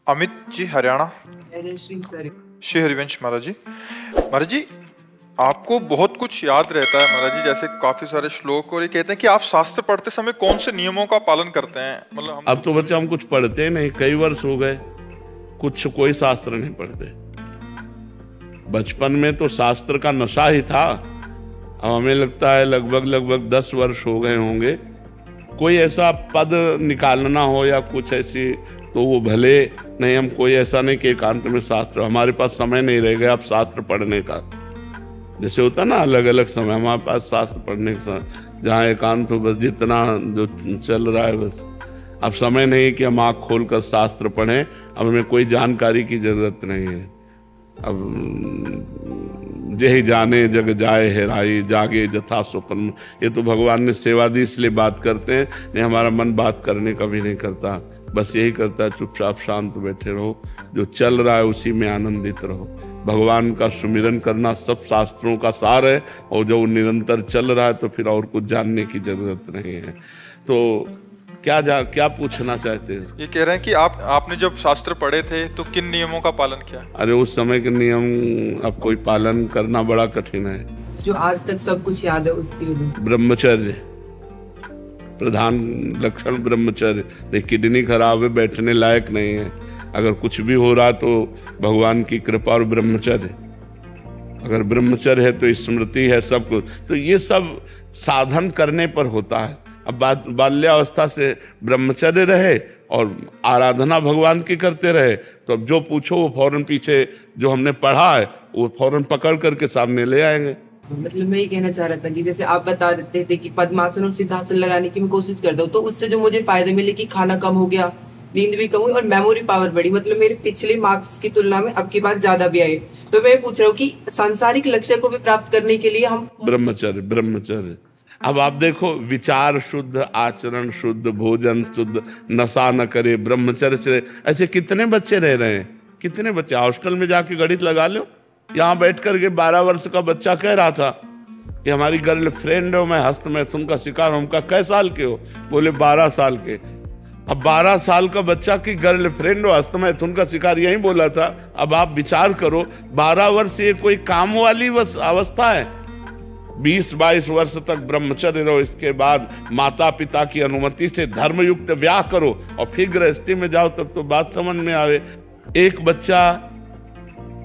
अमित जी हरियाणा। श्री हरिवंश महाराज जी। महाराज जी, आपको बहुत कुछ याद रहता है महाराज जी, जैसे काफी सारे श्लोक, और ये कहते हैं कि आप शास्त्र पढ़ते समय कौन से नियमों का पालन करते हैं? मतलब अब तो बच्चे हम कुछ पढ़ते नहीं, कई वर्ष हो गए कुछ कोई शास्त्र नहीं पढ़ते। बचपन में तो शास्त्र का नशा ही था। अब हमें लगता है लगभग 10 वर्ष हो गए होंगे, कोई ऐसा पद निकालना हो या कुछ ऐसी, तो वो भले नहीं, हम कोई ऐसा नहीं कि एकांत में शास्त्र, हमारे पास समय नहीं रह गया अब शास्त्र पढ़ने का। जैसे होता ना अलग अलग समय, हमारे पास शास्त्र पढ़ने का जहाँ एकांत हो, बस जितना जो चल रहा है बस। अब समय नहीं कि हम आँख खोल कर शास्त्र पढ़ें, अब हमें कोई जानकारी की जरूरत नहीं है। अब जेहि जाने जग जाए हेराई, जागे जथा स्वप्न, ये तो भगवान ने सेवा दी इसलिए बात करते हैं, नहीं हमारा मन बात करने का भी नहीं करता, बस यही करता है चुपचाप शांत बैठे रहो, जो चल रहा है उसी में आनंदित रहो। भगवान का सुमिरन करना सब शास्त्रों का सार है, और जो निरंतर चल रहा है तो फिर और कुछ जानने की जरूरत नहीं है। तो क्या पूछना चाहते हैं? ये कह रहे हैं कि आपने जब शास्त्र पढ़े थे तो किन नियमों का पालन किया? अरे उस समय के नियम अब कोई पालन करना बड़ा कठिन है। जो आज तक सब कुछ याद है उसकी। ब्रह्मचर्य, प्रधान लक्षण ब्रह्मचर्य। किडनी खराब है, बैठने लायक नहीं है, अगर कुछ भी हो रहा तो भगवान की कृपा और ब्रह्मचर्य। अगर ब्रह्मचर्य है तो स्मृति है, सब कुछ। तो ये सब साधन करने पर होता है। अब बाल्यावस्था से ब्रह्मचर्य रहे और आराधना भगवान की करते रहे, तो अब जो पूछो वो फौरन पीछे जो हमने पढ़ा है वो फौरन पकड़ करके सामने ले आएंगे। मतलब मैं ये कहना चाह रहा था कि जैसे आप बता देते थे कि पद्मासन और सिद्धासन लगाने की मैं कोशिश करता हूँ, तो उससे जो मुझे फायदे मिले कि खाना कम हो गया, नींद भी कम हुई और मेमोरी पावर बढ़ी। मतलब मेरे पिछले मार्क्स की तुलना में अब की बार ज्यादा भी आए। तो मैं पूछ रहा हूँ कि सांसारिक लक्ष्य को भी प्राप्त करने के लिए हम ब्रह्मचर्य। अब आप देखो, विचार शुद्ध, आचरण शुद्ध, भोजन शुद्ध, नशा न करे, ब्रह्मचर्य से। ऐसे कितने बच्चे रह रहे हैं, कितने बच्चे। हॉस्टल में जाके गणित लगा लो, यहाँ बैठ करके 12 वर्ष का बच्चा कह रहा था कि हमारी गर्लफ्रेंड हो, मैं हस्तमैथुन का शिकार हूं। उनका कै साल के हो? बोले 12 साल के। अब 12 साल का बच्चा की गर्लफ्रेंड हो, हस्तमैथुन का शिकार, यही बोला था। अब आप विचार करो, 12 वर्ष ये कोई काम वाली अवस्था है? 20-22 वर्ष तक ब्रह्मचर्य रहो, इसके बाद माता पिता की अनुमति से धर्मयुक्त ब्याह करो और फिर गृहस्थी में जाओ, तब तो बात समझ में आवे। एक बच्चा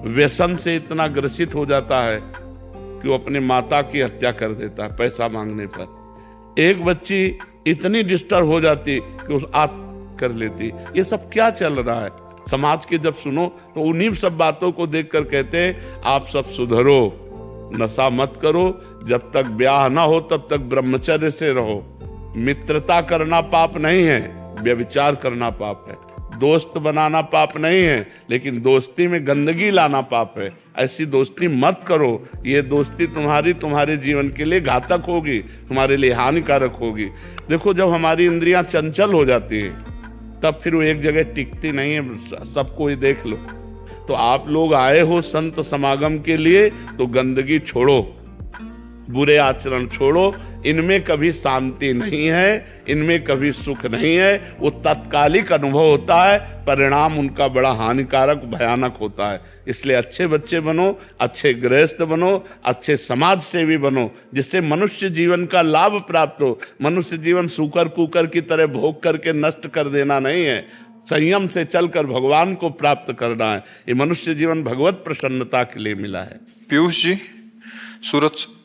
व्यसन से इतना ग्रसित हो जाता है कि वो अपने माता की हत्या कर देता है पैसा मांगने पर। एक बच्ची इतनी डिस्टर्ब हो जाती कि उस आत्महत्या कर लेती। ये सब क्या चल रहा है समाज के? जब सुनो तो उन्हीं सब बातों को देखकर कहते हैं आप सब सुधरो, नशा मत करो, जब तक ब्याह ना हो तब तक ब्रह्मचर्य से रहो। मित्रता करना पाप नहीं है, व्यभिचार करना पाप है। दोस्त बनाना पाप नहीं है, लेकिन दोस्ती में गंदगी लाना पाप है। ऐसी दोस्ती मत करो, ये दोस्ती तुम्हारे जीवन के लिए घातक होगी, तुम्हारे लिए हानिकारक होगी। देखो, जब हमारी इंद्रियां चंचल हो जाती हैं तब फिर वो एक जगह टिकती नहीं है, सबको ही देख लो। तो आप लोग आए हो संत समागम के लिए, तो गंदगी छोड़ो, बुरे आचरण छोड़ो। इनमें कभी शांति नहीं है, इनमें कभी सुख नहीं है। वो तात्कालिक अनुभव होता है, परिणाम उनका बड़ा हानिकारक भयानक होता है। इसलिए अच्छे बच्चे बनो, अच्छे गृहस्थ बनो, अच्छे समाज सेवी बनो, जिससे मनुष्य जीवन का लाभ प्राप्त हो। मनुष्य जीवन सूकर कुकर की तरह भोग करके नष्ट कर देना नहीं है, संयम से चलकर भगवान को प्राप्त करना है। ये मनुष्य जीवन भगवत प्रसन्नता के लिए मिला है। पीयूष जी सूरत से।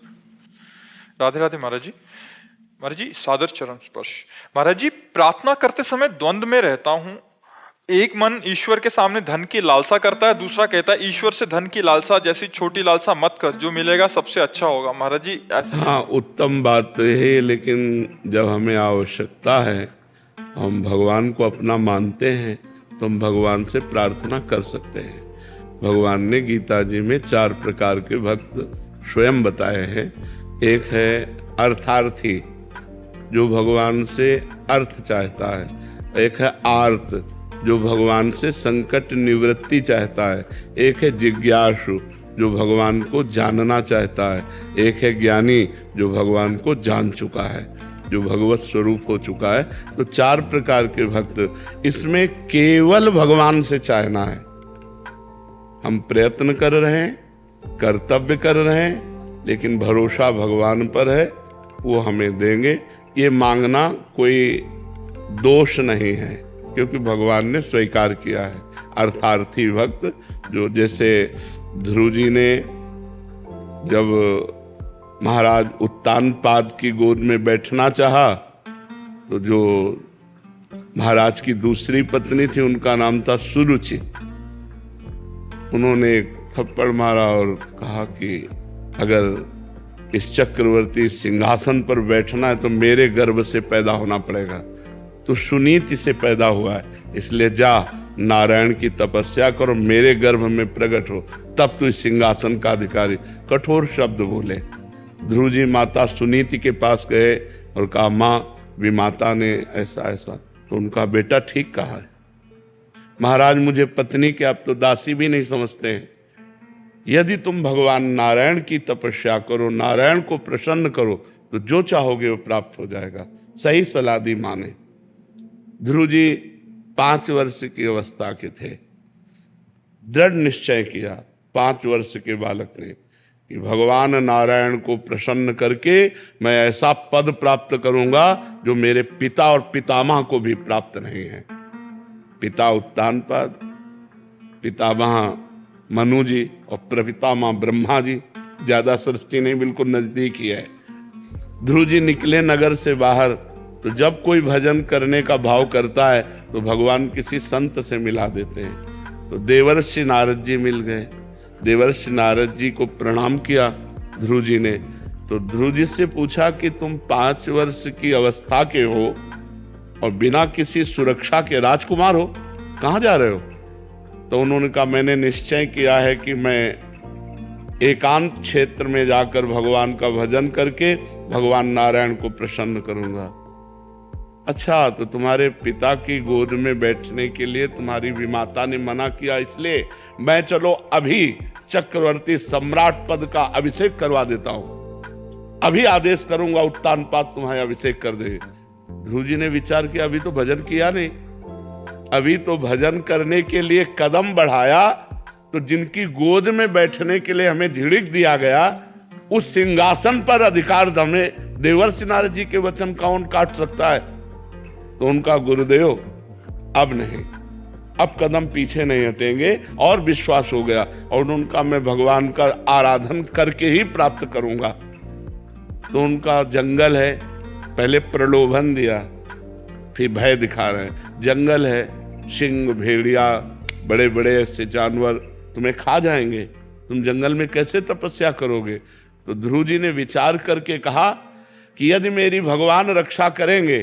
राधे राधे महाराज जी। महाराज जी, सादर चरण स्पर्श। महाराज जी, प्रार्थना करते समय द्वंद में रहता हूं। एक मन ईश्वर के सामने धन की लालसा करता है, दूसरा कहता है ईश्वर से धन की लालसा जैसी छोटी लालसा मत कर, जो मिलेगा सबसे अच्छा होगा। महाराज जी ऐसा? हाँ, उत्तम बात तो है, लेकिन जब हमें आवश्यकता है, हम भगवान को अपना मानते हैं, तो हम भगवान से प्रार्थना कर सकते हैं। भगवान ने गीता जी में 4 प्रकार के भक्त स्वयं बताए हैं। एक है अर्थार्थी, जो भगवान से अर्थ चाहता है। एक है आर्त, जो भगवान से संकट निवृत्ति चाहता है। एक है जिज्ञासु, जो भगवान को जानना चाहता है। एक है ज्ञानी, जो भगवान को जान चुका है। जो भगवत स्वरूप हो चुका है। तो 4 प्रकार के भक्त, इसमें केवल भगवान से चाहना है। हम प्रयत्न कर रहे हैं, कर्तव्य कर रहे हैं, लेकिन भरोसा भगवान पर है, वो हमें देंगे। ये मांगना कोई दोष नहीं है, क्योंकि भगवान ने स्वीकार किया है। अर्थार्थी भक्त, जो जैसे ध्रुव जी ने जब महाराज उत्तानपाद की गोद में बैठना चाहा, तो जो महाराज की दूसरी पत्नी थी, उनका नाम था सुरुचि, उन्होंने एक थप्पड़ मारा और कहा कि अगर इस चक्रवर्ती सिंहासन पर बैठना है तो मेरे गर्भ से पैदा होना पड़ेगा। तो सुनीति से पैदा हुआ है, इसलिए जा नारायण की तपस्या करो, मेरे गर्भ में प्रकट हो, तब तू इस सिंहासन का अधिकारी। कठोर शब्द बोले। ध्रुव जी माता सुनीति के पास गए और कहा, माँ विमाता ने ऐसा ऐसा। तो उनका बेटा ठीक कहा है महाराज, मुझे पत्नी के आप तो दासी भी नहीं समझते हैं। यदि तुम भगवान नारायण की तपस्या करो, नारायण को प्रसन्न करो, तो जो चाहोगे वो प्राप्त हो जाएगा। सही सलाह दी माँ ने। ध्रुव जी 5 वर्ष की अवस्था के थे, दृढ़ निश्चय किया 5 वर्ष के बालक ने कि भगवान नारायण को प्रसन्न करके मैं ऐसा पद प्राप्त करूंगा जो मेरे पिता और पितामह को भी प्राप्त नहीं है। पिता उत्तानपाद, पितामह मनु जी और प्रपितामह ब्रह्मा जी, ज्यादा सृष्टि नहीं, बिल्कुल नजदीक ही है। ध्रुव जी निकले नगर से बाहर, तो जब कोई भजन करने का भाव करता है तो भगवान किसी संत से मिला देते हैं। तो देवर्षि नारद जी मिल गए। देवर्षि नारद जी को प्रणाम किया ध्रुव जी ने। तो ध्रुव जी से पूछा कि तुम 5 वर्ष की अवस्था के हो और बिना किसी सुरक्षा के राजकुमार हो, कहाँ जा रहे हो? तो उन्होंने कहा, मैंने निश्चय किया है कि मैं एकांत क्षेत्र में जाकर भगवान का भजन करके भगवान नारायण को प्रसन्न करूंगा। अच्छा, तो तुम्हारे पिता की गोद में बैठने के लिए तुम्हारी विमाता ने मना किया, इसलिए मैं चलो अभी चक्रवर्ती सम्राट पद का अभिषेक करवा देता हूं, अभी आदेश करूंगा उत्तानपाद तुम्हारा अभिषेक कर दे। ध्रुव जी ने विचार किया, अभी तो भजन किया नहीं, अभी तो भजन करने के लिए कदम बढ़ाया, तो जिनकी गोद में बैठने के लिए हमें झिड़क दिया गया, उस सिंहासन पर अधिकार हमें देवर्षि नारद जी के वचन कौन काट सकता है? तो उनका गुरुदेव अब नहीं, अब कदम पीछे नहीं हटेंगे, और विश्वास हो गया। और उनका मैं भगवान का आराधन करके ही प्राप्त करूंगा। तो उनका जंगल है, पहले प्रलोभन दिया, फिर भय दिखा रहे हैं। जंगल है, सिंह भेड़िया बड़े बड़े ऐसे जानवर तुम्हें खा जाएंगे, तुम जंगल में कैसे तपस्या करोगे? तो ध्रुव जी ने विचार करके कहा कि यदि मेरी भगवान रक्षा करेंगे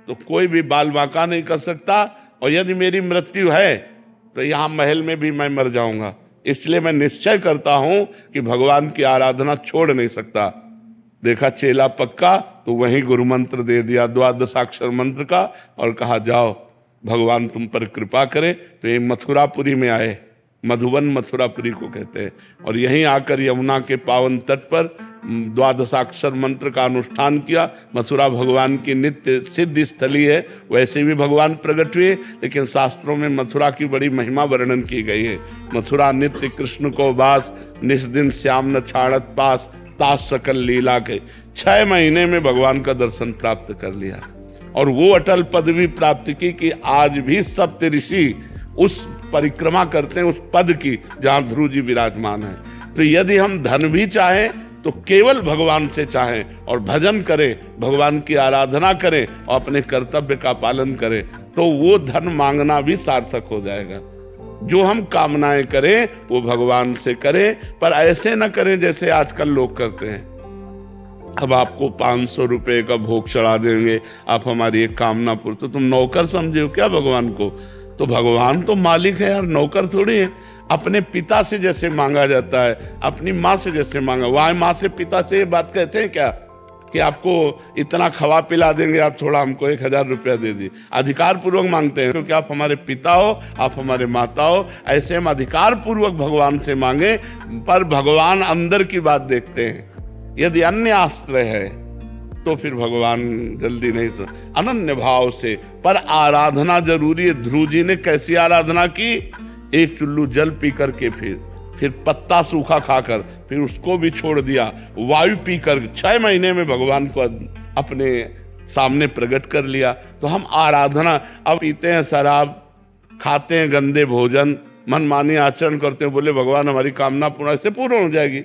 तो कोई भी बाल बांका नहीं कर सकता, और यदि मेरी मृत्यु है तो यहां महल में भी मैं मर जाऊंगा। इसलिए मैं निश्चय करता हूं कि भगवान की आराधना छोड़ नहीं सकता। देखा चेला पक्का, तो वहीं गुरु मंत्र दे दिया 12 मंत्र का, और कहा जाओ भगवान तुम पर कृपा करे। तो ये मथुरापुरी में आए, मधुबन मथुरापुरी को कहते हैं, और यहीं आकर यमुना के पावन तट पर 12 मंत्र का अनुष्ठान किया। मथुरा भगवान की नित्य सिद्ध स्थली है, वैसे भी भगवान प्रकट हुए, लेकिन शास्त्रों में मथुरा की बड़ी महिमा वर्णन की गई है। मथुरा नित्य कृष्ण को वास, निस दिन श्याम न छाड़त पास, तास सकल लीला के। 6 महीने में भगवान का दर्शन प्राप्त कर लिया, और वो अटल पदवी प्राप्त की कि आज भी सप्त ऋषि उस परिक्रमा करते हैं उस पद की जहां ध्रुव जी विराजमान है। तो यदि हम धन भी चाहें तो केवल भगवान से चाहें, और भजन करें, भगवान की आराधना करें, और अपने कर्तव्य का पालन करें, तो वो धन मांगना भी सार्थक हो जाएगा। जो हम कामनाएं करें वो भगवान से करें, पर ऐसे न करें जैसे आजकल लोग करते हैं। अब आपको 500 रुपए का भोग चढ़ा देंगे, आप हमारी एक कामना पूरी, तो तुम नौकर समझे हो क्या भगवान को? तो भगवान तो मालिक है यार, नौकर थोड़ी है। अपने पिता से जैसे मांगा जाता है, अपनी माँ से जैसे मांगा, वहां माँ से पिता से ये बात कहते हैं क्या कि आपको इतना खवा पिला देंगे, आप थोड़ा हमको 1000 रुपया दे दिए? अधिकार पूर्वक मांगते हैं, क्योंकि आप हमारे पिता हो, आप हमारे माता हो। ऐसे हम अधिकार पूर्वक भगवान से मांगे, पर भगवान अंदर की बात देखते हैं। यदि अन्य आश्रय है तो फिर भगवान जल्दी नहीं सुन। अनन्य भाव से, पर आराधना जरूरी है। ध्रुव जी ने कैसी आराधना की? एक चुल्लू जल पी करके, फिर पत्ता सूखा खाकर, फिर उसको भी छोड़ दिया, वायु पीकर 6 महीने में भगवान को अपने सामने प्रकट कर लिया। तो हम आराधना, अब पीते हैं शराब, खाते हैं गंदे भोजन, मनमानी आचरण करते हैं, बोले भगवान हमारी कामना पूर्ण, ऐसे पूर्ण हो जाएगी।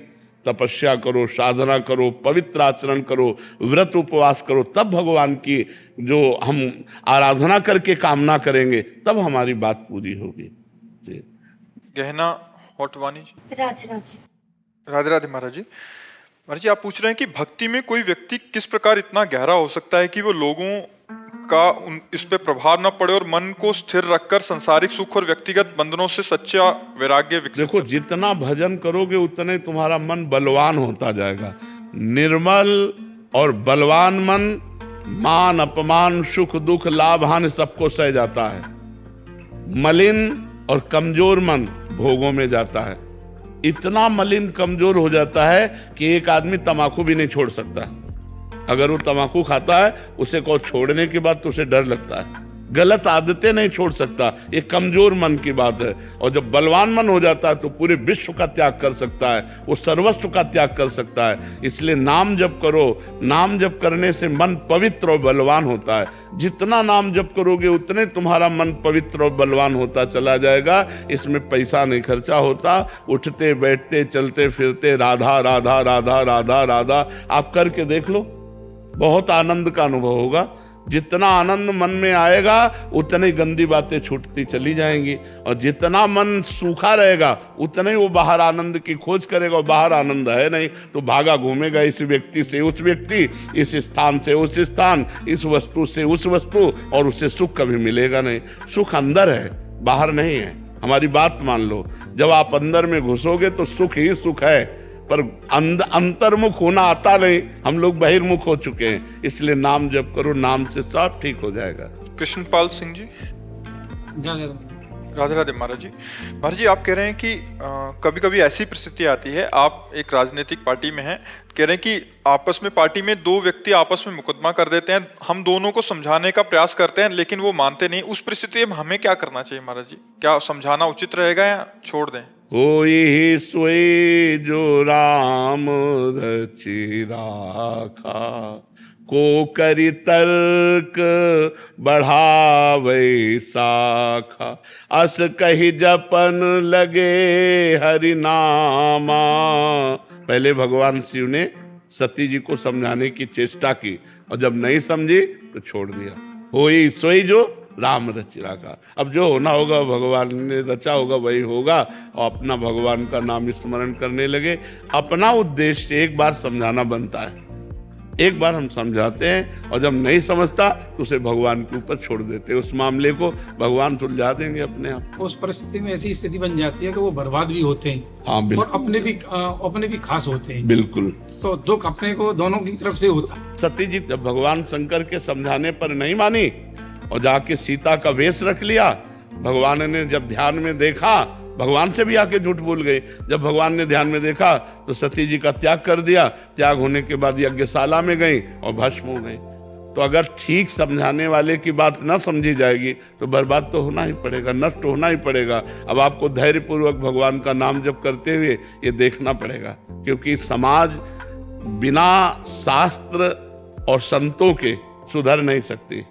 तपस्या करो, साधना करो, पवित्र आचरण करो, व्रत उपवास करो, तब भगवान की जो हम आराधना करके कामना करेंगे, तब हमारी बात पूरी होगी। जी। गहना होटवानी जी। राधे राधे। राधे राधे महाराज जी। महाराज जी, आप पूछ रहे हैं कि भक्ति में कोई व्यक्ति किस प्रकार इतना गहरा हो सकता है कि वो लोगों का इस पे प्रभाव न पड़े और मन को स्थिर रखकर संसारिक सुख और व्यक्तिगत बंधनों से सच्चा वैराग्य विकसित। देखो, जितना भजन करोगे उतने तुम्हारा मन बलवान होता जाएगा। निर्मल और बलवान मन मान अपमान सुख दुख लाभ हानि सबको सह जाता है। मलिन और कमजोर मन भोगों में जाता है। इतना मलिन कमजोर हो जाता है कि एक आदमी तम्बाकू भी नहीं छोड़ सकता। अगर वो तम्बाकू खाता है, उसे को छोड़ने के बाद तो उसे डर लगता है। गलत आदतें नहीं छोड़ सकता, ये कमजोर मन की बात है। और जब बलवान मन हो जाता है तो पूरे विश्व का त्याग कर सकता है, वो सर्वस्व का त्याग कर सकता है। इसलिए नाम जप करो, नाम जप करने से मन पवित्र और बलवान होता है। जितना नाम जप करोगे उतने तुम्हारा मन पवित्र और बलवान होता चला जाएगा। इसमें पैसा नहीं खर्चा होता, उठते बैठते चलते फिरते राधा राधा राधा राधा राधा आप करके देख लो, बहुत आनंद का अनुभव होगा। जितना आनंद मन में आएगा उतनी गंदी बातें छूटती चली जाएंगी, और जितना मन सूखा रहेगा उतने ही वो बाहर आनंद की खोज करेगा। और बाहर आनंद है नहीं तो भागा घूमेगा इस व्यक्ति से उस व्यक्ति, इस स्थान से उस स्थान, इस वस्तु से उस वस्तु, और उसे सुख कभी मिलेगा नहीं। सुख अंदर है, बाहर नहीं है। हमारी बात मान लो, जब आप अंदर में घुसोगे तो सुख ही सुख है, पर अंतर्मुख होना आता नहीं। हम लोग बहिर्मुख हो चुके हैं। इसलिए नाम जप करो, नाम से सब ठीक हो जाएगा। कृष्णपाल सिंह जी। राधे राधे महाराज जी। महाराज जी, आप कह रहे हैं कि कभी कभी ऐसी परिस्थिति आती है, आप एक राजनीतिक पार्टी में हैं, कह रहे हैं कि आपस में पार्टी में 2 व्यक्ति आपस में मुकदमा कर देते हैं, हम दोनों को समझाने का प्रयास करते हैं लेकिन वो मानते नहीं। उस परिस्थिति में हमें क्या करना चाहिए महाराज जी? क्या समझाना उचित रहेगा या छोड़ दें? होई सोई जो राम रचि राखा, को करि तर्क बढ़ावे साखा, अस कही जपन लगे हरि नामा। पहले भगवान शिव ने सती जी को समझाने की चेष्टा की, और जब नहीं समझी तो छोड़ दिया। होई सोई जो राम रचि राखा। अब जो होना होगा भगवान ने रचा होगा वही होगा, और अपना भगवान का नाम स्मरण करने लगे। अपना उद्देश्य एक बार समझाना बनता है, एक बार हम समझाते हैं, और जब नहीं समझता तो उसे भगवान के ऊपर छोड़ देते हैं। उस मामले को भगवान सुलझा देंगे अपने आप। उस परिस्थिति में ऐसी स्थिति बन जाती है कि वो बर्बाद भी होते हैं, हाँ, और अपने भी खास होते हैं। बिल्कुल। तो दुख अपने को दोनों की तरफ से होता है। सती जी जब भगवान शंकर के समझाने पर नहीं मानी और जाके सीता का वेश रख लिया, भगवान ने जब ध्यान में देखा, भगवान से भी आके झूठ बोल गए। जब भगवान ने ध्यान में देखा तो सती जी का त्याग कर दिया। त्याग होने के बाद यज्ञशाला में गई और भस्म हो गई। तो अगर ठीक समझाने वाले की बात ना समझी जाएगी तो बर्बाद तो होना ही पड़ेगा, नष्ट होना ही पड़ेगा। अब आपको धैर्यपूर्वक भगवान का नाम जप करते हुए ये देखना पड़ेगा, क्योंकि समाज बिना शास्त्र और संतों के सुधर नहीं सकती।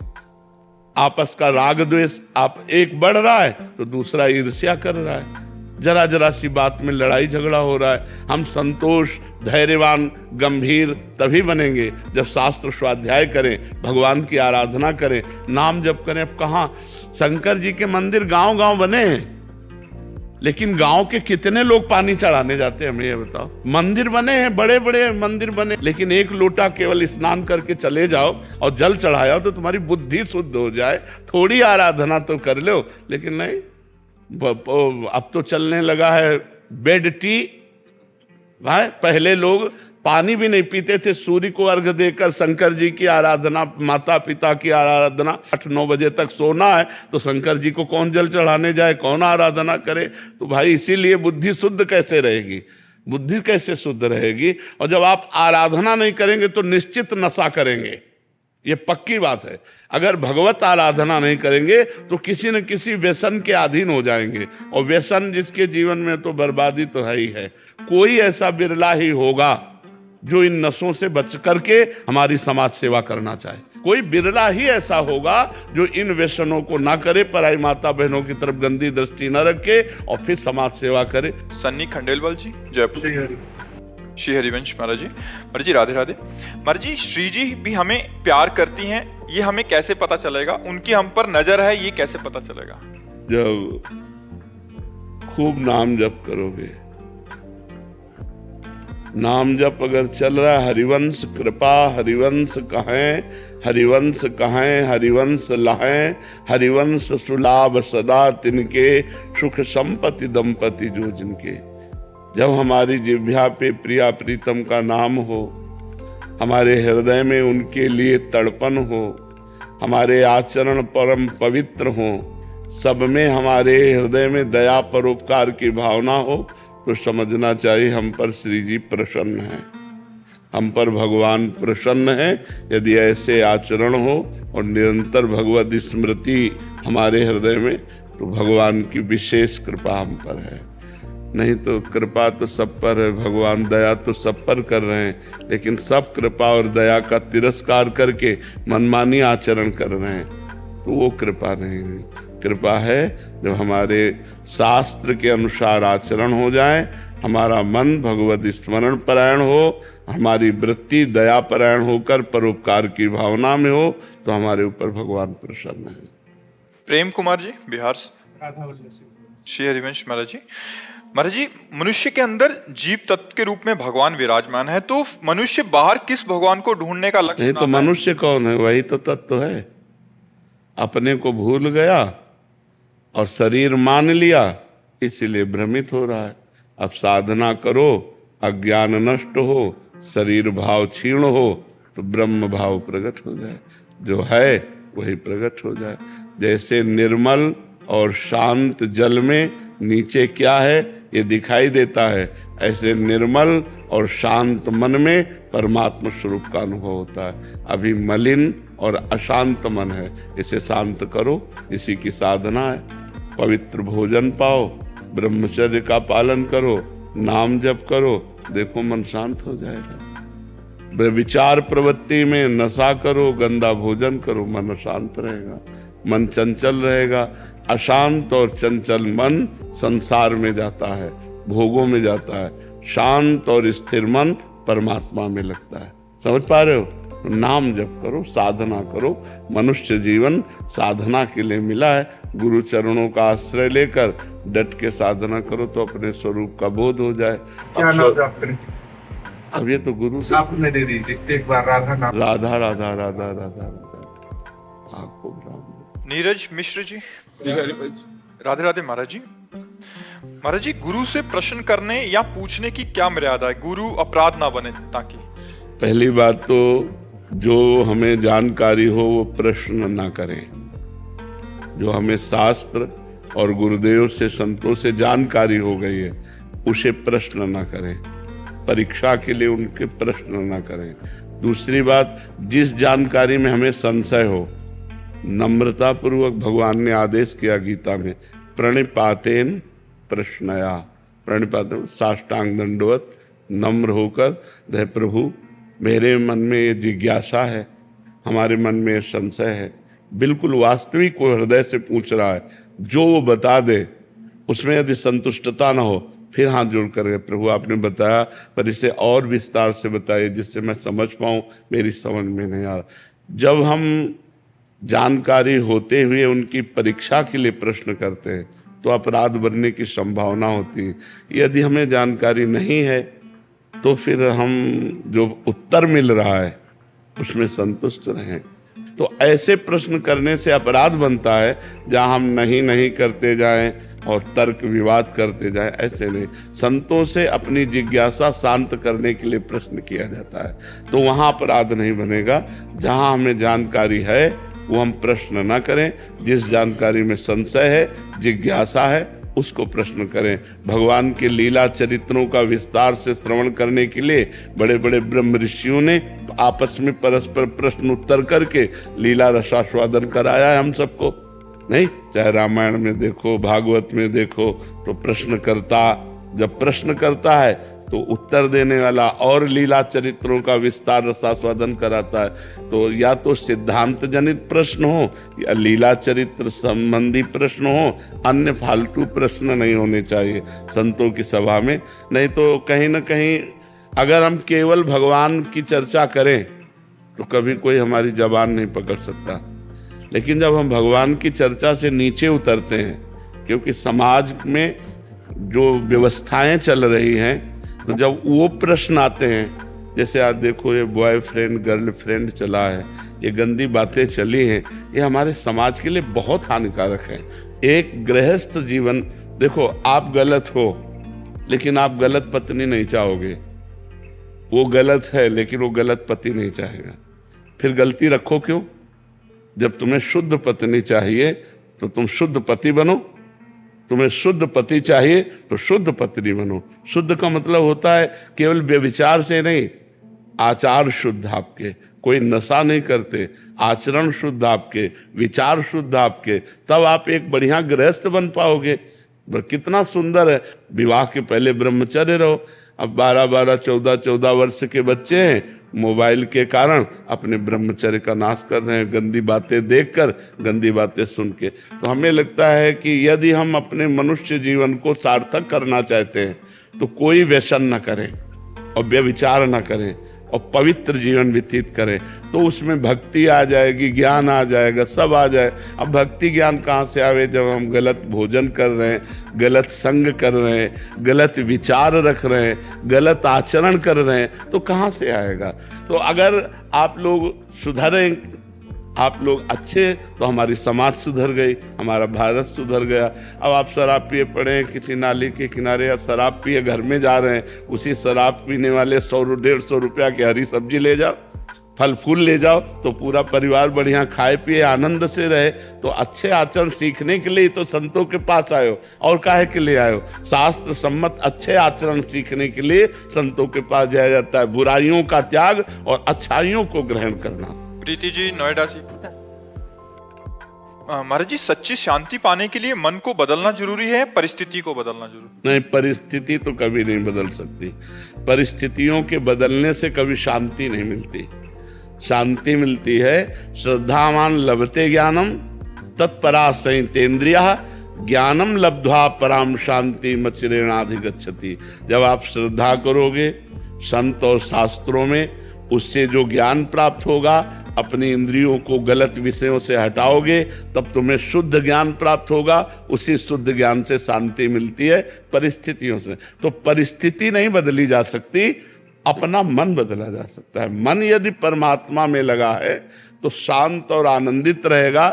आपस का राग द्वेष, आप एक बढ़ रहा है तो दूसरा ईर्ष्या कर रहा है, जरा जरा सी बात में लड़ाई झगड़ा हो रहा है। हम संतोष, धैर्यवान, गंभीर तभी बनेंगे जब शास्त्र स्वाध्याय करें, भगवान की आराधना करें, नाम जप करें। अब कहाँ शंकर जी के मंदिर गांव गांव बने हैं, लेकिन गांव के कितने लोग पानी चढ़ाने जाते हैं हमें ये बताओ। मंदिर बने हैं, बड़े बड़े मंदिर बने, लेकिन एक लोटा केवल स्नान करके चले जाओ और जल चढ़ाया तो तुम्हारी बुद्धि शुद्ध हो जाए, थोड़ी आराधना तो कर लो। लेकिन नहीं, अब तो चलने लगा है बेड टी। भाई पहले लोग पानी भी नहीं पीते थे, सूर्य को अर्घ देकर शंकर जी की आराधना, माता पिता की आराधना। 8-9 बजे तक सोना है तो शंकर जी को कौन जल चढ़ाने जाए, कौन आराधना करे? तो भाई इसीलिए बुद्धि शुद्ध कैसे रहेगी? बुद्धि कैसे शुद्ध रहेगी? और जब आप आराधना नहीं करेंगे तो निश्चित नशा करेंगे, ये पक्की बात है। अगर भगवत आराधना नहीं करेंगे तो किसी न किसी व्यसन के अधीन हो जाएंगे, और व्यसन जिसके जीवन में तो बर्बादी तो है ही है। कोई ऐसा बिरला ही होगा जो इन नशों से बच करके हमारी समाज सेवा करना चाहे। कोई बिरला ही ऐसा होगा जो इन व्यसनों को ना करे, पराई माता बहनों की तरफ गंदी दृष्टि न रखे और फिर समाज सेवा करे। सन्नी खंडेलवाल जी, जयपुर। श्री हरिवंश महाराज जी। महाराज जी राधे राधे। महाराज जी, श्री जी भी हमें प्यार करती हैं, ये हमें कैसे पता चलेगा? उनकी हम पर नजर है, ये कैसे पता चलेगा? जब खूब नाम जप करोगे, नाम जप अगर चल रहा है, हरिवंश कृपा हरिवंश कहें, हरिवंश कहें हरिवंश लाहें, हरिवंश सुलाभ सदा तिनके, सुख संपत्ति दंपति जो जिनके। जब हमारी जिह्वा पे प्रिया प्रीतम का नाम हो, हमारे हृदय में उनके लिए तड़पन हो, हमारे आचरण परम पवित्र हो, सब में हमारे हृदय में दया परोपकार की भावना हो, तो समझना चाहिए हम पर श्री जी प्रसन्न हैं, हम पर भगवान प्रसन्न हैं। यदि ऐसे आचरण हो और निरंतर भगवत स्मृति हमारे हृदय में, तो भगवान की विशेष कृपा हम पर है। नहीं तो कृपा तो सब पर है, भगवान दया तो सब पर कर रहे हैं, लेकिन सब कृपा और दया का तिरस्कार करके मनमानी आचरण कर रहे हैं, तो वो कृपा नहीं हुई। कृपा है जब हमारे शास्त्र के अनुसार आचरण हो जाए, हमारा मन भगवत स्मरण परायण हो, हमारी वृत्ति दया परायण होकर परोपकार की भावना में हो, तो हमारे ऊपर भगवान प्रसन्न है। प्रेम कुमार जी, बिहार से। श्री हरिवंश महाराज जी। महाराज जी, मनुष्य के अंदर जीव तत्व के रूप में भगवान विराजमान है, तो मनुष्य बाहर किस भगवान को ढूंढने का लक्ष्य? नहीं तो मनुष्य कौन है? वही तो तत्व है। अपने को भूल गया और शरीर मान लिया, इसीलिए भ्रमित हो रहा है। अब साधना करो, अज्ञान नष्ट हो, शरीर भाव क्षीण हो, तो ब्रह्म भाव प्रकट हो जाए, जो है वही प्रकट हो जाए। जैसे निर्मल और शांत जल में नीचे क्या है ये दिखाई देता है, ऐसे निर्मल और शांत मन में परमात्मा स्वरूप का अनुभव होता है। अभी मलिन और अशांत मन है, इसे शांत करो, इसी की साधना है। पवित्र भोजन पाओ, ब्रह्मचर्य का पालन करो, नाम जप करो, देखो मन शांत हो जाएगा। विचार प्रवृत्ति में नशा करो, गंदा भोजन करो, मन अशांत रहेगा, मन चंचल रहेगा। अशांत और चंचल मन संसार में जाता है, भोगों में जाता है। शांत और स्थिर मन परमात्मा में लगता है। समझ पा रहे हो? नाम जप करो, साधना करो। मनुष्य जीवन साधना के लिए मिला है। गुरु चरणों का आश्रय लेकर डट के साधना करो, तो अपने स्वरूप का बोध हो जाए। क्या नाम जाप करें? अब ये तो गुरु से आप में दे दीजिए एक बार राधा नाम। राधा राधा राधा राधा राधा। आपको नीरज मिश्र जी। राधे राधे महाराज जी। महाराज जी, गुरु से प्रश्न करने या पूछने की क्या मर्यादा है? गुरु अपराध ना बने ताकि। पहली बात तो जो हमें जानकारी हो वो प्रश्न ना करें। जो हमें शास्त्र और गुरुदेव से संतों से जानकारी हो गई है, उसे प्रश्न ना करें। परीक्षा के लिए उनके प्रश्न ना करें। दूसरी बात, जिस जानकारी में हमें संशय हो, नम्रता पूर्वक भगवान ने आदेश किया गीता में, प्रणिपातेन प्रश्नया। प्रणिपातेन साष्टांग दंडवत नम्र होकर, दे प्रभु मेरे मन में ये जिज्ञासा है, हमारे मन में ये संशय है, बिल्कुल वास्तविक वो हृदय से पूछ रहा है, जो वो बता दे। उसमें यदि संतुष्टता ना हो, फिर हाथ जोड़ कर, प्रभु आपने बताया पर इसे और विस्तार से बताइए जिससे मैं समझ पाऊँ, मेरी समझ में नहीं आ रहा। जब हम जानकारी होते हुए उनकी परीक्षा के लिए प्रश्न करते हैं तो अपराध बनने की संभावना होती है। यदि हमें जानकारी नहीं है तो फिर हम जो उत्तर मिल रहा है उसमें संतुष्ट रहें। तो ऐसे प्रश्न करने से अपराध बनता है जहाँ हम नहीं करते जाएं और तर्क विवाद करते जाएं। ऐसे नहीं, संतों से अपनी जिज्ञासा शांत करने के लिए प्रश्न किया जाता है, तो वहाँ अपराध नहीं बनेगा। जहाँ हमें जानकारी है वो हम प्रश्न ना करें। जिस जानकारी में संशय है, जिज्ञासा है, उसको प्रश्न करें। भगवान के लीला चरित्रों का विस्तार से श्रवण करने के लिए बड़े बड़े ब्रह्म ऋषियों ने आपस में परस्पर प्रश्न उत्तर करके लीला रसास्वादन कराया है हम सबको, नहीं? चाहे रामायण में देखो, भागवत में देखो, तो प्रश्नकर्ता जब प्रश्न करता है तो उत्तर देने वाला और लीला चरित्रों का विस्तार रसास्वादन कराता है। तो या तो सिद्धांत जनित प्रश्न हो या लीला चरित्र संबंधी प्रश्न हो, अन्य फालतू प्रश्न नहीं होने चाहिए संतों की सभा में। नहीं तो कहीं ना कहीं अगर हम केवल भगवान की चर्चा करें तो कभी कोई हमारी जबान नहीं पकड़ सकता। लेकिन जब हम भगवान की चर्चा से नीचे उतरते हैं, क्योंकि समाज में जो व्यवस्थाएं चल रही हैं, तो जब वो प्रश्न आते हैं, जैसे आज देखो ये बॉयफ्रेंड गर्लफ्रेंड चला है, ये गंदी बातें चली हैं, ये हमारे समाज के लिए बहुत हानिकारक है। एक गृहस्थ जीवन, देखो आप गलत हो लेकिन आप गलत पत्नी नहीं चाहोगे, वो गलत है लेकिन वो गलत पति नहीं चाहेगा। फिर गलती रखो क्यों? जब तुम्हें शुद्ध पत्नी चाहिए तो तुम शुद्ध पति बनो, तुम्हें शुद्ध पति चाहिए तो शुद्ध पत्नी बनो। शुद्ध का मतलब होता है केवल व्यभिचार से नहीं, आचार शुद्ध आपके, कोई नशा नहीं करते, आचरण शुद्ध आपके, विचार शुद्ध आपके, तब आप एक बढ़िया गृहस्थ बन पाओगे। कितना सुंदर है, विवाह के पहले ब्रह्मचर्य रहो। अब 12-12, 14-14 वर्ष के बच्चे हैं, मोबाइल के कारण अपने ब्रह्मचर्य का नाश कर रहे हैं, गंदी बातें देखकर, गंदी बातें सुन के। तो हमें लगता है कि यदि हम अपने मनुष्य जीवन को सार्थक करना चाहते हैं तो कोई व्यसन न करें और व्यभिचार न करें और पवित्र जीवन व्यतीत करें, तो उसमें भक्ति आ जाएगी, ज्ञान आ जाएगा, सब आ जाए। अब भक्ति ज्ञान कहाँ से आवे जब हम गलत भोजन कर रहे हैं, गलत संग कर रहे हैं, गलत विचार रख रहे हैं, गलत आचरण कर रहे हैं, तो कहाँ से आएगा? तो अगर आप लोग सुधरें, आप लोग अच्छे, तो हमारी समाज सुधर गई, हमारा भारत सुधर गया। अब आप शराब पिए पड़े हैं किसी नाली के किनारे, या शराब पिए घर में जा रहे हैं, उसी शराब पीने वाले 100-150 रुपया की हरी सब्जी ले जाओ, फल फूल ले जाओ, तो पूरा परिवार बढ़िया खाए पिए आनंद से रहे। तो अच्छे आचरण सीखने के लिए तो संतों के पास आयो, और काहे के लिए आयो? शास्त्र सम्मत अच्छे आचरण सीखने के लिए संतों के पास जाया जाता है, बुराइयों का त्याग और अच्छाइयों को ग्रहण करना। प्रीति जी, नोएडा जी। महाराज जी, सच्ची शांति पाने के लिए मन को बदलना जरूरी है, परिस्थिति को बदलना जरूरी? नहीं, परिस्थिति तो कभी नहीं बदल सकती। परिस्थितियों के बदलने से कभी शांति नहीं मिलती। शांति मिलती है श्रद्धावान लभते ज्ञानम तत्परा संयतेन्द्रिया ज्ञानम लब्ध्वा पराम शांति मच्चिरेणाधिगच्छति। जब आप श्रद्धा करोगे संत और शास्त्रों में, उससे जो ज्ञान प्राप्त होगा, अपनी इंद्रियों को गलत विषयों से हटाओगे, तब तुम्हें शुद्ध ज्ञान प्राप्त होगा। उसी शुद्ध ज्ञान से शांति मिलती है, परिस्थितियों से। तो परिस्थिति नहीं बदली जा सकती, अपना मन बदला जा सकता है। मन यदि परमात्मा में लगा है तो शांत और आनंदित रहेगा।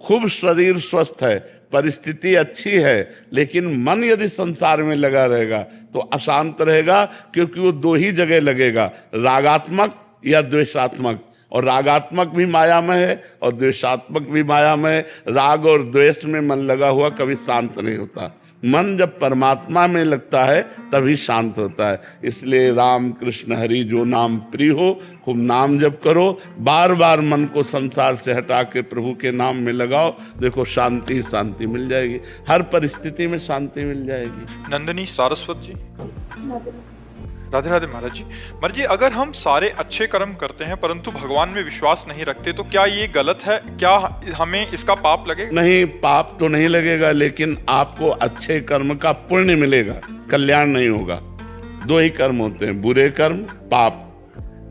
खूब शरीर स्वस्थ है, परिस्थिति अच्छी है, लेकिन मन यदि संसार में लगा रहेगा तो अशांत रहेगा, क्योंकि वो दो ही जगह लगेगा, रागात्मक या द्वेषात्मक। और रागात्मक भी मायामय है और द्वेषात्मक भी मायामय है। राग और द्वेष में मन लगा हुआ कभी शांत नहीं होता। मन जब परमात्मा में लगता है तभी शांत होता है। इसलिए राम कृष्ण हरि जो नाम प्रिय हो, खूब नाम जप करो, बार बार मन को संसार से हटा के प्रभु के नाम में लगाओ, देखो शांति शांति मिल जाएगी, हर परिस्थिति में शांति मिल जाएगी। नंदिनी सारस्वत जी। राधे राधे महाराज जी। महाराज जी, अगर हम सारे अच्छे कर्म करते हैं परंतु भगवान में विश्वास नहीं रखते तो क्या ये गलत है? क्या हमें इसका पाप लगेगा? नहीं, पाप तो नहीं लगेगा, लेकिन आपको अच्छे कर्म का पुण्य मिलेगा, कल्याण नहीं होगा। दो ही कर्म होते हैं, बुरे कर्म पाप,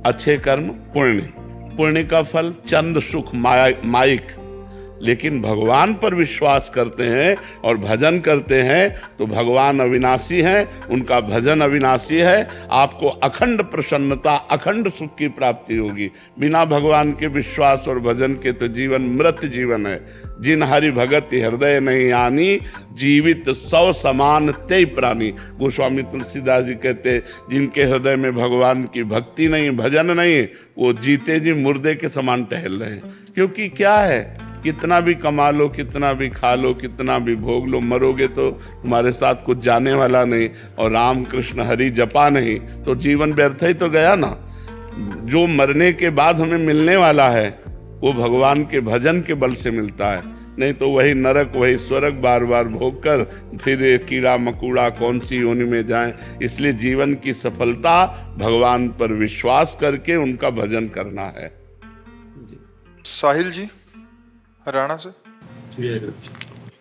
अच्छे कर्म पुण्य। पुण्य का फल चंद सुख माइक, लेकिन भगवान पर विश्वास करते हैं और भजन करते हैं तो भगवान अविनाशी हैं, उनका भजन अविनाशी है। आपको अखंड प्रसन्नता, अखंड सुख की प्राप्ति होगी। बिना भगवान के विश्वास और भजन के तो जीवन मृत जीवन है। जिन हरि भगत हृदय नहीं आनी, जीवित सौ समान ते प्राणी। गोस्वामी तुलसीदास जी कहते, जिनके हृदय में भगवान की भक्ति नहीं, भजन नहीं, वो जीते जी मुर्दे के समान टहल रहे हैं। क्योंकि क्या है, कितना भी कमा लो, कितना भी खा लो, कितना भी भोग लो, मरोगे तो तुम्हारे साथ कुछ जाने वाला नहीं, और राम कृष्ण हरि जपा नहीं तो जीवन व्यर्थ ही तो गया ना। जो मरने के बाद हमें मिलने वाला है वो भगवान के भजन के बल से मिलता है, नहीं तो वही नरक वही स्वर्ग बार बार भोग कर फिर कीड़ा मकोड़ा कौन सी योनि में जाएं। इसलिए जीवन की सफलता भगवान पर विश्वास करके उनका भजन करना है। साहिल जी हरियाणा से।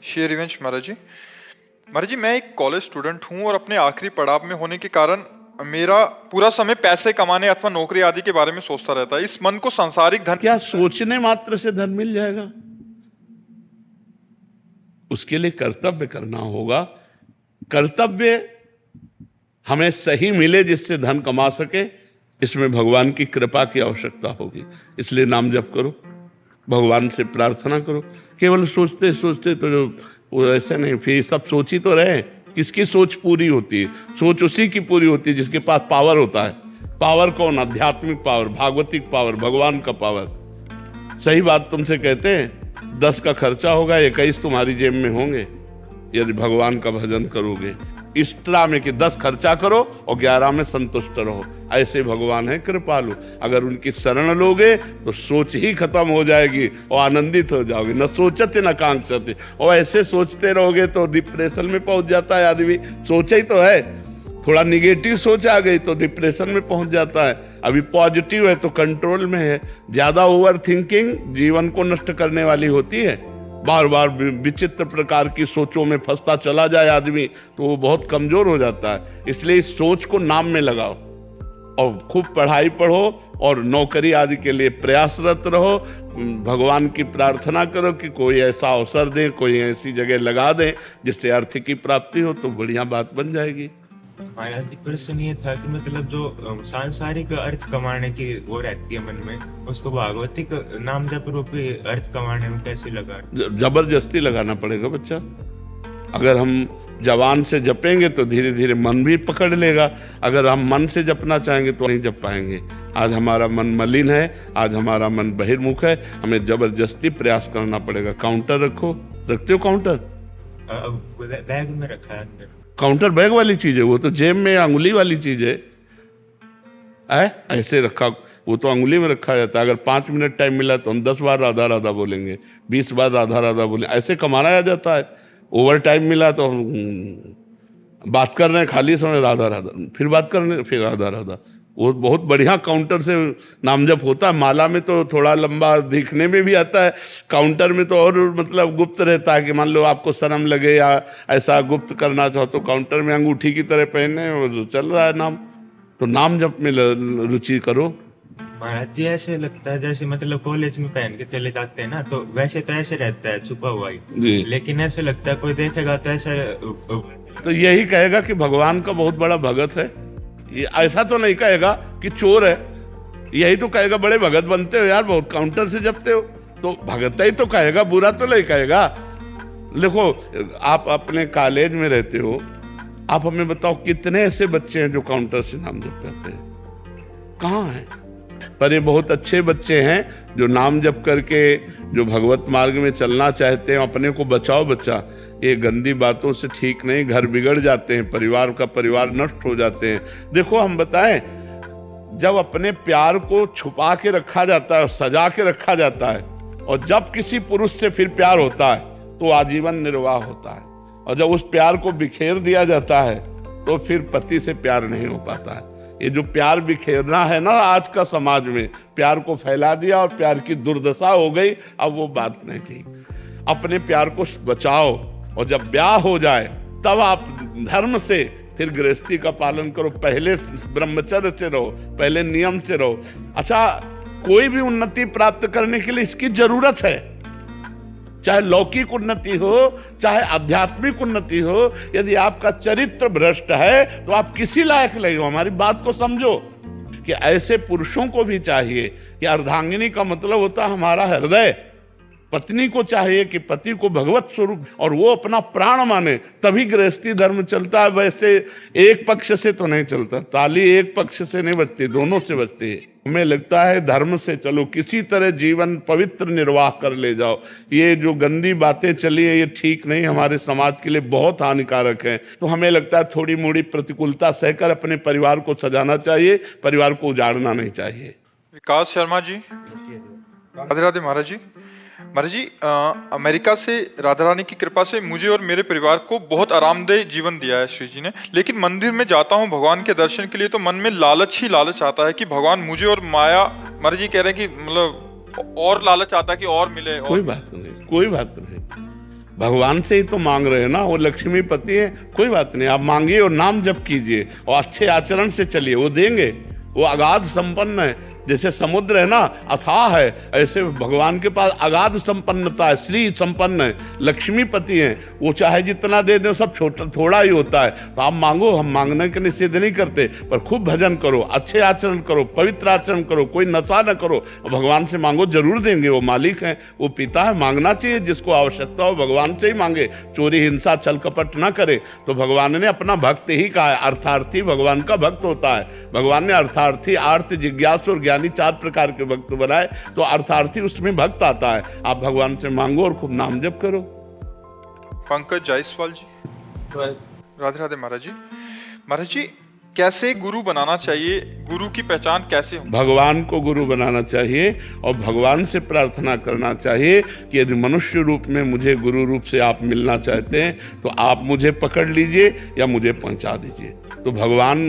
श्री हरिवंश महाराज जी मैं एक कॉलेज स्टूडेंट हूँ और अपने आखिरी पड़ाव में होने के कारण मेरा पूरा समय पैसे कमाने अथवा नौकरी आदि के बारे में सोचता रहता है। इस मन को सांसारिक धन, क्या सोचने मात्र से धन मिल जाएगा? उसके लिए कर्तव्य करना होगा। कर्तव्य हमें सही मिले जिससे धन कमा सके, इसमें भगवान की कृपा की आवश्यकता होगी। इसलिए नाम जप करो, भगवान से प्रार्थना करो। केवल सोचते सोचते तो जो वो ऐसे नहीं, फिर सब सोच ही तो रहे। किसकी सोच पूरी होती है? सोच उसी की पूरी होती है जिसके पास पावर होता है। पावर कौन? आध्यात्मिक पावर, भागवतिक पावर, भगवान का पावर। सही बात तुमसे कहते हैं, 10 का खर्चा होगा, 21 तुम्हारी जेब में होंगे यदि भगवान का भजन करोगे। इष्टा में कि 10 खर्चा करो और 11 में संतुष्ट रहो। ऐसे भगवान है कृपालु। अगर उनकी शरण लोगे तो सोच ही खत्म हो जाएगी और आनंदित हो जाओगे। न सोचते न कांक्षते। और ऐसे सोचते रहोगे तो डिप्रेशन में पहुंच जाता है आदमी। सोचा ही तो है, थोड़ा निगेटिव सोच आ गई तो डिप्रेशन में पहुंच जाता है। अभी पॉजिटिव है तो कंट्रोल में है। ज्यादा ओवर थिंकिंग जीवन को नष्ट करने वाली होती है। बार बार विचित्र प्रकार की सोचों में फंसता चला जाए आदमी तो वो बहुत कमजोर हो जाता है। इसलिए इस सोच को नाम में लगाओ और खूब पढ़ाई पढ़ो और नौकरी आदि के लिए प्रयासरत रहो। भगवान की प्रार्थना करो कि कोई ऐसा अवसर दे, कोई ऐसी जगह लगा दे जिससे अर्थ की प्राप्ति हो, तो बढ़िया बात बन जाएगी। महाराज जी प्रश्न ये था कि मतलब जो सांसारिक अर्थ कमाने की वो रहती है मन में, उसको भागवतिक नाम जप रूपी अर्थ कमाने में कैसे लगा? जबरदस्ती लगाना पड़ेगा बच्चा। अगर हम जवान से जपेंगे तो धीरे धीरे मन भी पकड़ लेगा। अगर हम मन से जपना चाहेंगे तो नहीं जप पाएंगे। आज हमारा मन मलिन है, आज हमारा मन बहिर्मुख है, हमें जबरदस्ती प्रयास करना पड़ेगा। काउंटर रखो, रखते हो काउंटर? बैग में रखा है अंदर। काउंटर बैग वाली चीज है, वो तो जेब में अंगुली वाली चीज है। ऐसे रखा, वो तो अंगुली में रखा जाता है। अगर 5 मिनट टाइम मिला तो हम 10 बार राधा राधा बोलेंगे, 20 बार राधा राधा बोलेंगे, ऐसे कमाया जाता है। ओवर टाइम मिला तो हम बात कर रहे हैं, खाली समय राधा राधा, फिर बात कर रहे हैं, फिर राधा राधा। वो बहुत बढ़िया काउंटर से नाम जप होता है। माला में तो थोड़ा लंबा दिखने में भी आता है, काउंटर में तो और मतलब गुप्त रहता है कि मान लो आपको शर्म लगे या ऐसा गुप्त करना चाहो तो काउंटर में अंगूठी की तरह पहने और चल रहा है नाम। तो नाम जप में रुचि करो। महाराज जी ऐसे लगता है जैसे मतलब कॉलेज में पहन के चले जाते हैं ना, तो वैसे तो ऐसे रहता है छुपा हुआ ही, लेकिन ऐसे लगता है कोई देखेगा तो ऐसा तो यही कहेगा कि भगवान का बहुत बड़ा भगत है। ये ऐसा तो नहीं कहेगा कि चोर है, यही तो कहेगा बड़े भगत बनते हो यार, बहुत काउंटर से जपते हो, तो भगत ही तो कहेगा, बुरा तो नहीं कहेगा। देखो आप अपने कॉलेज में रहते हो, आप हमें बताओ कितने ऐसे बच्चे हैं जो काउंटर से नाम जप करते हैं? कहाँ हैं? पर ये बहुत अच्छे बच्चे हैं जो नाम जप करके जो भगवत मार्ग में चलना चाहते हैं। अपने को बचाओ बच्चा, ये गंदी बातों से ठीक नहीं, घर बिगड़ जाते हैं, परिवार का परिवार नष्ट हो जाते हैं। देखो हम बताएं, जब अपने प्यार को छुपा के रखा जाता है, सजा के रखा जाता है, और जब किसी पुरुष से फिर प्यार होता है तो आजीवन निर्वाह होता है। और जब उस प्यार को बिखेर दिया जाता है तो फिर पति से प्यार नहीं हो पाता है। ये जो प्यार बिखेरना है ना आज का समाज में, प्यार को फैला दिया और प्यार की दुर्दशा हो गई, अब वो बात नहीं थी। अपने प्यार को बचाओ और जब ब्याह हो जाए तब आप धर्म से फिर गृहस्थी का पालन करो। पहले ब्रह्मचर्य से रहो, पहले नियम से रहो। अच्छा, कोई भी उन्नति प्राप्त करने के लिए इसकी जरूरत है, चाहे लौकिक उन्नति हो चाहे आध्यात्मिक उन्नति हो। यदि आपका चरित्र भ्रष्ट है तो आप किसी लायक नहीं हो। हमारी बात को समझो कि ऐसे पुरुषों को भी चाहिए कि अर्धांगिनी का मतलब होता है हमारा हृदय। पत्नी को चाहिए कि पति को भगवत स्वरूप और वो अपना प्राण माने, तभी गृहस्थी धर्म चलता है। वैसे एक पक्ष से तो नहीं चलता, ताली एक पक्ष से नहीं बजती, दोनों से बजती है। हमें लगता है धर्म से चलो, किसी तरह जीवन पवित्र निर्वाह कर ले जाओ। ये जो गंदी बातें चली है ये ठीक नहीं, हमारे समाज के लिए बहुत हानिकारक है। तो हमें लगता है थोड़ी मोड़ी प्रतिकूलता सहकर अपने परिवार को सजाना चाहिए, परिवार को उजाड़ना नहीं चाहिए। विकास शर्मा जी, राधे राधे महाराज जी। महाराज जी, अमेरिका से राधा रानी की कृपा से मुझे और मेरे परिवार को बहुत आरामदेह जीवन दिया है श्री जी ने, लेकिन मंदिर में जाता हूँ भगवान के दर्शन के लिए तो मन में लालच ही लालच आता है कि भगवान मुझे और माया, महाराज जी कह रहे हैं कि मतलब और लालच आता है कि और मिले। कोई बात नहीं, कोई बात नहीं, भगवान से ही तो मांग रहे हैं ना, वो लक्ष्मीपति है। कोई बात नहीं, आप मांगिए और नाम जप कीजिए और अच्छे आचरण से चलिए, वो देंगे। वो अगाध संपन्न है, जैसे समुद्र है ना अथाह है, ऐसे भगवान के पास अगाध संपन्नता है, श्री संपन्न है, लक्ष्मीपति है। वो चाहे जितना दे दें सब छोटा थोड़ा ही होता है। तो आप मांगो, हम मांगने के निषेध नहीं करते, पर खूब भजन करो, अच्छे आचरण करो, पवित्र आचरण करो, कोई नशा न करो, भगवान से मांगो, जरूर देंगे। वो मालिक है, वो पिता है, मांगना चाहिए। जिसको आवश्यकता हो भगवान से ही मांगे, चोरी हिंसा छल कपट ना करे। तो भगवान ने अपना भक्त ही कहा है, अर्थार्थी भगवान का भक्त होता है। भगवान ने अर्थार्थी, आर्त, जिज्ञासु और ज्ञानी 4 प्रकार के भक्त बनाए, तो अर्थार्थी उसमें भक्त आता है। आप भगवान से मांगो और खूब नाम जप करो। पंकज जायसवाल जी, राधे राधे महाराज जी। महाराज जी, कैसे गुरु बनाना चाहिए, गुरु की पहचान कैसे हो? भगवान को गुरु बनाना चाहिए और भगवान से प्रार्थना करना चाहिए कि यदि मनुष्य रूप में मुझे गुरु रूप से आप मिलना चाहते हैं तो आप मुझे पकड़ लीजिए या मुझे पहुंचा दीजिए। तो भगवान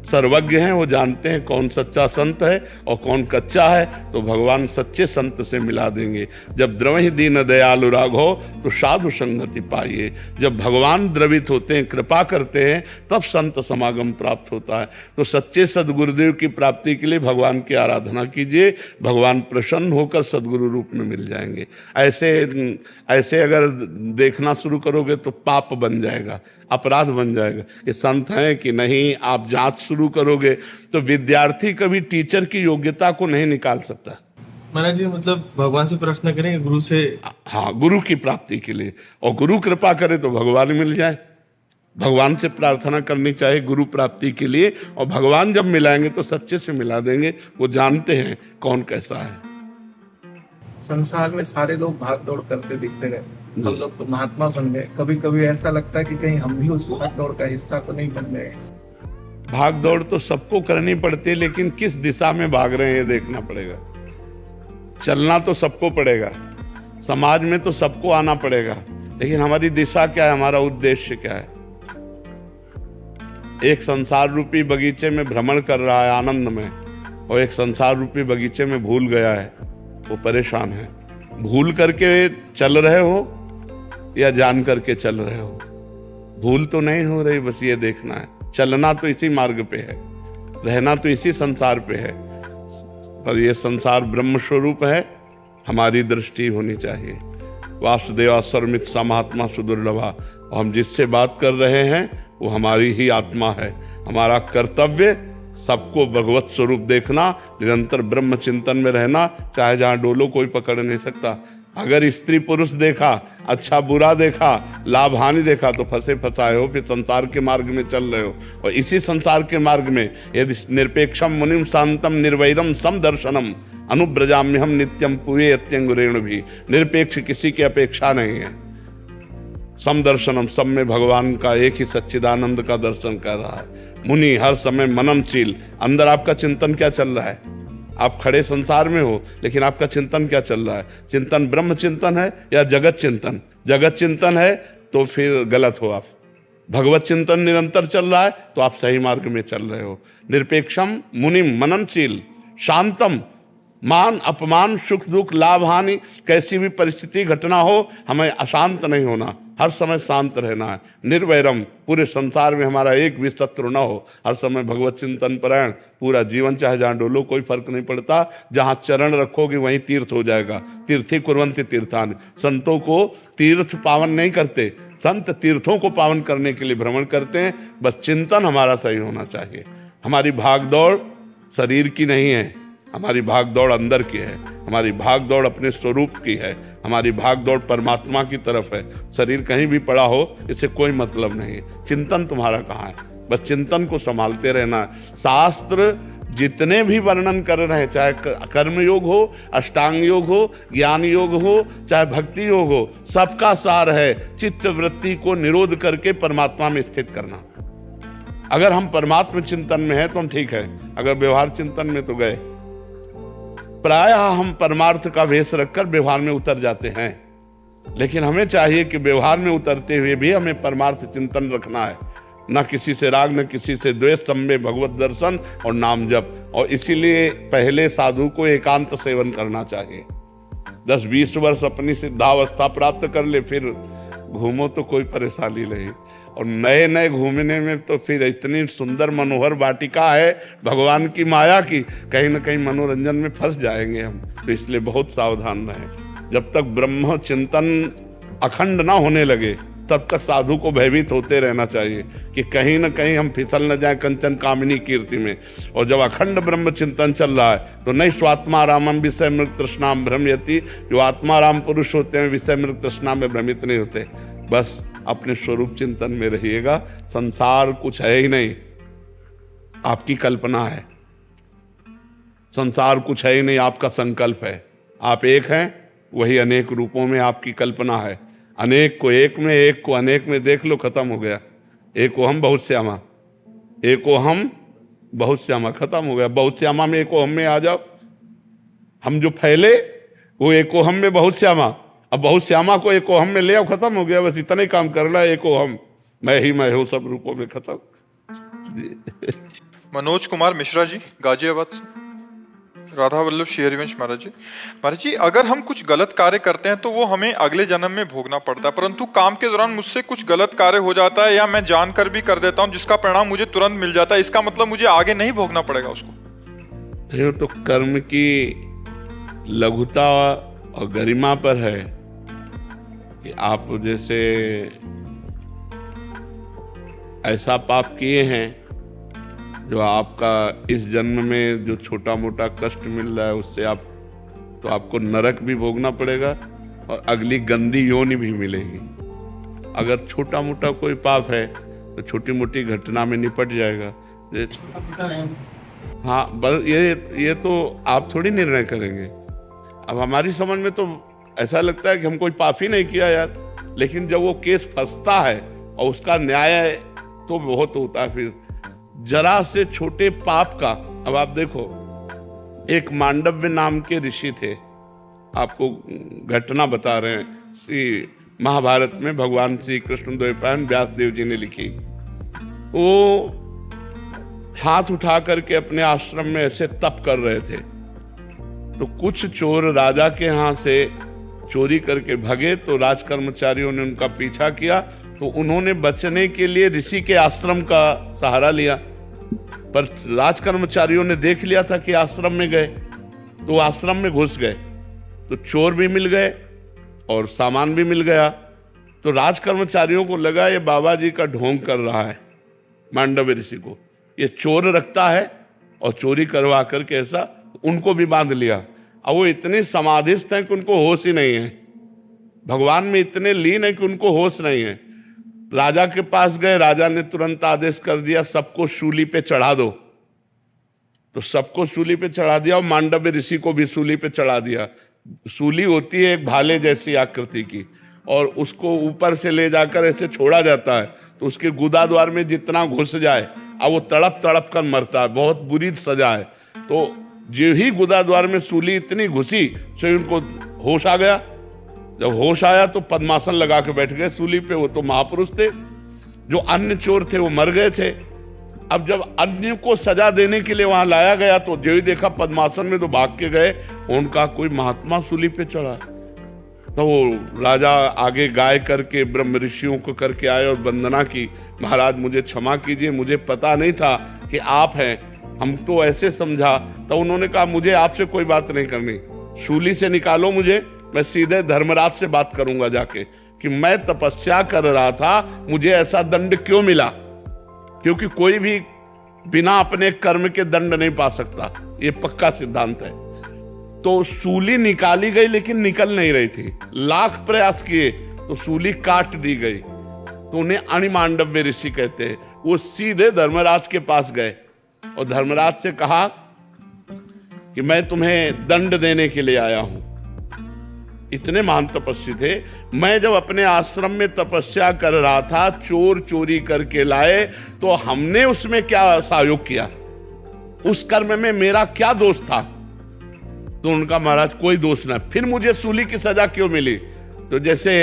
सर्वज्ञ हैं, वो जानते हैं कौन सच्चा संत है और कौन कच्चा है। तो भगवान सच्चे संत से मिला देंगे। जब द्रवहि दीन दयालु राघो तो साधु संगति पाइए। जब भगवान द्रवित होते हैं, कृपा करते हैं, तब संत समागम प्राप्त होता है। तो सच्चे सदगुरुदेव की प्राप्ति के लिए भगवान की आराधना कीजिए, भगवान प्रसन्न होकर सदगुरु रूप में मिल जाएंगे। ऐसे अगर देखना शुरू करोगे तो पाप बन जाएगा, अपराध बन जाएगा। ये संत हैं कि नहीं, आप जांच शुरू करोगे तो विद्यार्थी कभी टीचर की योग्यता को नहीं निकाल सकता। महाराज जी, मतलब भगवान से प्रार्थना करेंगे गुरु से? हाँ, गुरु की प्राप्ति के लिए, और गुरु कृपा करे तो भगवान मिल जाए। भगवान से प्रार्थना करनी चाहिए गुरु प्राप्ति के लिए, और भगवान जब मिलाएंगे तो सच्चे से मिला देंगे। वो जानते हैं कौन कैसा है। संसार में सारे लोग भाग दौड़ करते दिखते रहे, हम लोग तो महात्मा बन गए। कभी कभी ऐसा लगता है कि कहीं हम भी उस भाग दौड़ का हिस्सा तो नहीं बन गए। भाग दौड़ तो सबको करनी पड़ती है, लेकिन किस दिशा में भाग रहे हैं ये देखना पड़ेगा। चलना तो सबको पड़ेगा, समाज में तो सबको आना पड़ेगा, लेकिन हमारी दिशा क्या है, हमारा उद्देश्य क्या है। एक संसार रूपी बगीचे में भ्रमण कर रहा है आनंद में, और एक संसार रूपी बगीचे में भूल गया है, वो परेशान है। भूल करके चल रहे हो या जान करके चल रहे हो, भूल तो नहीं हो रही, बस ये देखना है। चलना तो इसी मार्ग पे है, रहना तो इसी संसार पे है, पर ये संसार ब्रह्म स्वरूप है, हमारी दृष्टि होनी चाहिए। वासुदेवा सर्वमित समात्मा सुदुर्लभा, और हम जिससे बात कर रहे हैं वो हमारी ही आत्मा है। हमारा कर्तव्य सबको भगवत स्वरूप देखना, निरंतर ब्रह्म चिंतन में रहना, चाहे जहाँ डोलो कोई पकड़ नहीं सकता। अगर स्त्री पुरुष देखा, अच्छा बुरा देखा, लाभ हानि देखा, तो फंसे फंसाए हो, फिर संसार के मार्ग में चल रहे हो। और इसी संसार के मार्ग में यदि निरपेक्षम मुनिम शांतम निर्वैरम समदर्शनम अनुब्रजाम्यहम नित्यम पूरे अत्यंगुरेण भी, निरपेक्ष किसी की अपेक्षा नहीं है। समदर्शनम, सब में भगवान का एक ही सच्चिदानंद का दर्शन कर रहा है। मुनि हर समय मननशील, अंदर आपका चिंतन क्या चल रहा है। आप खड़े संसार में हो, लेकिन आपका चिंतन क्या चल रहा है। चिंतन ब्रह्म चिंतन है या जगत चिंतन? जगत चिंतन है तो फिर गलत हो आप। भगवत चिंतन निरंतर चल रहा है तो आप सही मार्ग में चल रहे हो। निरपेक्षम मुनिम मननशील शांतम, मान अपमान सुख दुख लाभ हानि कैसी भी परिस्थिति घटना हो, हमें अशांत नहीं होना, हर समय शांत रहना है। निर्वैरम, पूरे संसार में हमारा एक भी शत्रु न हो, हर समय भगवत चिंतन परायण, पूरा जीवन चाहे जहाँ डोलो कोई फर्क नहीं पड़ता, जहाँ चरण रखोगे वहीं तीर्थ हो जाएगा। तीर्थी कुर्वन्ति तीर्थानि, संतों को तीर्थ पावन नहीं करते, संत तीर्थों को पावन करने के लिए भ्रमण करते हैं। बस चिंतन हमारा सही होना चाहिए। हमारी भाग दौड़ शरीर की नहीं है, हमारी भाग दौड़ अंदर की है, हमारी भाग दौड़ अपने स्वरूप की है, हमारी भाग दौड़ परमात्मा की तरफ है। शरीर कहीं भी पड़ा हो इससे कोई मतलब नहीं। चिंतन तुम्हारा कहाँ है, बस चिंतन को संभालते रहना है। शास्त्र जितने भी वर्णन कर रहे हैं, चाहे कर्म योग हो, अष्टांग योग हो, ज्ञान योग हो, चाहे भक्ति योग हो, सबका सार है चित्त वृत्ति को निरोध करके परमात्मा में स्थित करना। अगर हम परमात्मा चिंतन में हैं तो हम ठीक है, अगर व्यवहार चिंतन में तो गए। प्रायः हम परमार्थ का वेश रखकर व्यवहार में उतर जाते हैं, लेकिन हमें चाहिए कि व्यवहार में उतरते हुए भी हमें परमार्थ चिंतन रखना है, न किसी से राग, न किसी से द्वेष, सब में भगवत दर्शन और नाम जप। और इसीलिए पहले साधु को एकांत सेवन करना चाहिए। 10-20 वर्ष अपनी सिद्धावस्था प्राप्त कर ले, फिर घूमो तो कोई परेशानी नहीं। और नए नए घूमने में तो फिर इतनी सुंदर मनोहर वाटिका है भगवान की माया की, कहीं ना कहीं मनोरंजन में फंस जाएंगे हम। तो इसलिए बहुत सावधान रहें। जब तक ब्रह्म चिंतन अखंड ना होने लगे तब तक साधु को भयभीत होते रहना चाहिए कि कहीं ना कहीं हम फिसल न जाए कंचन कामिनी कीर्ति में। और जब अखंड ब्रह्म चिंतन चल रहा है तो नहीं स्वात्मा रामम विषय मृग तृष्णाम भ्रमयति। जो आत्माराम पुरुष होते हैं विषय मृग तृष्णा में भ्रमित नहीं होते। बस अपने स्वरूप चिंतन में रहिएगा। संसार कुछ है ही नहीं, आपकी कल्पना है। संसार कुछ है ही नहीं, आपका संकल्प है। आप एक हैं, वही अनेक रूपों में आपकी कल्पना है। अनेक को एक में, एक को अनेक में देख लो, खत्म हो गया। एको हम बहुत श्यामा, एको हम बहुत श्यामा, खत्म हो गया। बहुत श्यामा में एको हम में आ जाओ। हम जो फैले वो एको हम में बहुत श्यामा, अब बहुत श्यामा को एको हम में ले आओ, खत्म हो गया। बस इतना ही काम कर रहा है, एको हम, मैं ही मैं हूं, सब रूपों में खत्म। मनोज कुमार मिश्रा जी, गाजियाबाद से। राधा वल्लभ श्री हरिवंश महाराज जी, अगर हम कुछ गलत कार्य करते हैं तो वो हमें अगले जन्म में भोगना पड़ता है, परंतु काम के दौरान मुझसे कुछ गलत कार्य हो जाता है या मैं जानकर भी कर देता हूं जिसका परिणाम मुझे तुरंत मिल जाता है, इसका मतलब मुझे आगे नहीं भोगना पड़ेगा उसको? ये तो कर्म की लघुता और गरिमा पर है कि आप जैसे ऐसा पाप किए हैं जो आपका इस जन्म में जो छोटा मोटा कष्ट मिल रहा है उससे आपको नरक भी भोगना पड़ेगा और अगली गंदी योनि भी मिलेगी। अगर छोटा मोटा कोई पाप है तो छोटी मोटी घटना में निपट जाएगा। हाँ, बस ये तो आप थोड़ी निर्णय करेंगे। अब हमारी समझ में तो ऐसा लगता है कि हम कोई पाप ही नहीं किया यार, लेकिन जब वो केस फंसता है और उसका न्याय तो बहुत होता है। फिर जरा से छोटे पाप का, अब आप देखो, एक मांडव्य नाम के ऋषि थे, आपको घटना बता रहे हैं, श्री महाभारत में भगवान श्री कृष्ण द्वैपायन व्यास देव जी ने लिखी। वो हाथ उठा करके अपने आश्रम में ऐसे तप कर रहे थे तो कुछ चोर राजा के यहाँ से चोरी करके भगे, तो राज कर्मचारियों ने उनका पीछा किया, तो उन्होंने बचने के लिए ऋषि के आश्रम का सहारा लिया। पर राज कर्मचारियों ने देख लिया था कि आश्रम में गए, तो आश्रम में घुस गए, तो चोर भी मिल गए और सामान भी मिल गया। तो राज कर्मचारियों को लगा ये बाबा जी का ढोंग कर रहा है, मांडव्य ऋषि को ये चोर रखता है और चोरी करवा करके ऐसा, उनको भी बांध लिया। अब वो इतने समाधिस्थ हैं कि उनको होश ही नहीं है, भगवान में इतने लीन है कि उनको होश नहीं है। राजा के पास गए, राजा ने तुरंत आदेश कर दिया सबको सूली पे चढ़ा दो, तो सबको सूली पे चढ़ा दिया और मांडव्य ऋषि को भी सूली पे चढ़ा दिया। सूली होती है एक भाले जैसी आकृति की और उसको ऊपर से ले जाकर ऐसे छोड़ा जाता है, तो उसके गुदा द्वार में जितना घुस जाए अब वो तड़प तड़प कर मरता है, बहुत बुरी सजा है। तो जो ही गुदा द्वार में सूली इतनी घुसी तो उनको होश आ गया। जब होश आया तो पद्मासन लगा के बैठ गए सूली पे। वो तो महापुरुष थे, जो अन्य चोर थे वो मर गए थे। अब जब अन्य को सजा देने के लिए वहां लाया गया तो जो ही देखा पद्मासन में तो भाग के गए, उनका कोई महात्मा सूली पे चढ़ा। तो वो राजा आगे गाय करके ब्रह्म ऋषियों को करके आए और वंदना की, महाराज मुझे क्षमा कीजिए, मुझे पता नहीं था कि आप हैं, हम तो ऐसे समझा। तो उन्होंने कहा मुझे आपसे कोई बात नहीं करनी, सूली से निकालो मुझे, मैं सीधे धर्मराज से बात करूंगा जाके कि मैं तपस्या कर रहा था, मुझे ऐसा दंड क्यों मिला, क्योंकि कोई भी बिना अपने कर्म के दंड नहीं पा सकता, ये पक्का सिद्धांत है। तो सूली निकाली गई लेकिन निकल नहीं रही थी, लाख प्रयास किए तो सूली काट दी गई। तो उन्हें अणिमांडव्य ऋषि कहते हैं। वो सीधे धर्मराज के पास गए और धर्मराज से कहा कि मैं तुम्हें दंड देने के लिए आया हूं। इतने महान तपस्वी थे। मैं जब अपने आश्रम में तपस्या कर रहा था, चोर चोरी करके लाए, तो हमने उसमें क्या सहयोग किया? उस कर्म में मेरा क्या दोष था? तो उनका महाराज कोई दोष ना। फिर मुझे सूली की सजा क्यों मिली? तो जैसे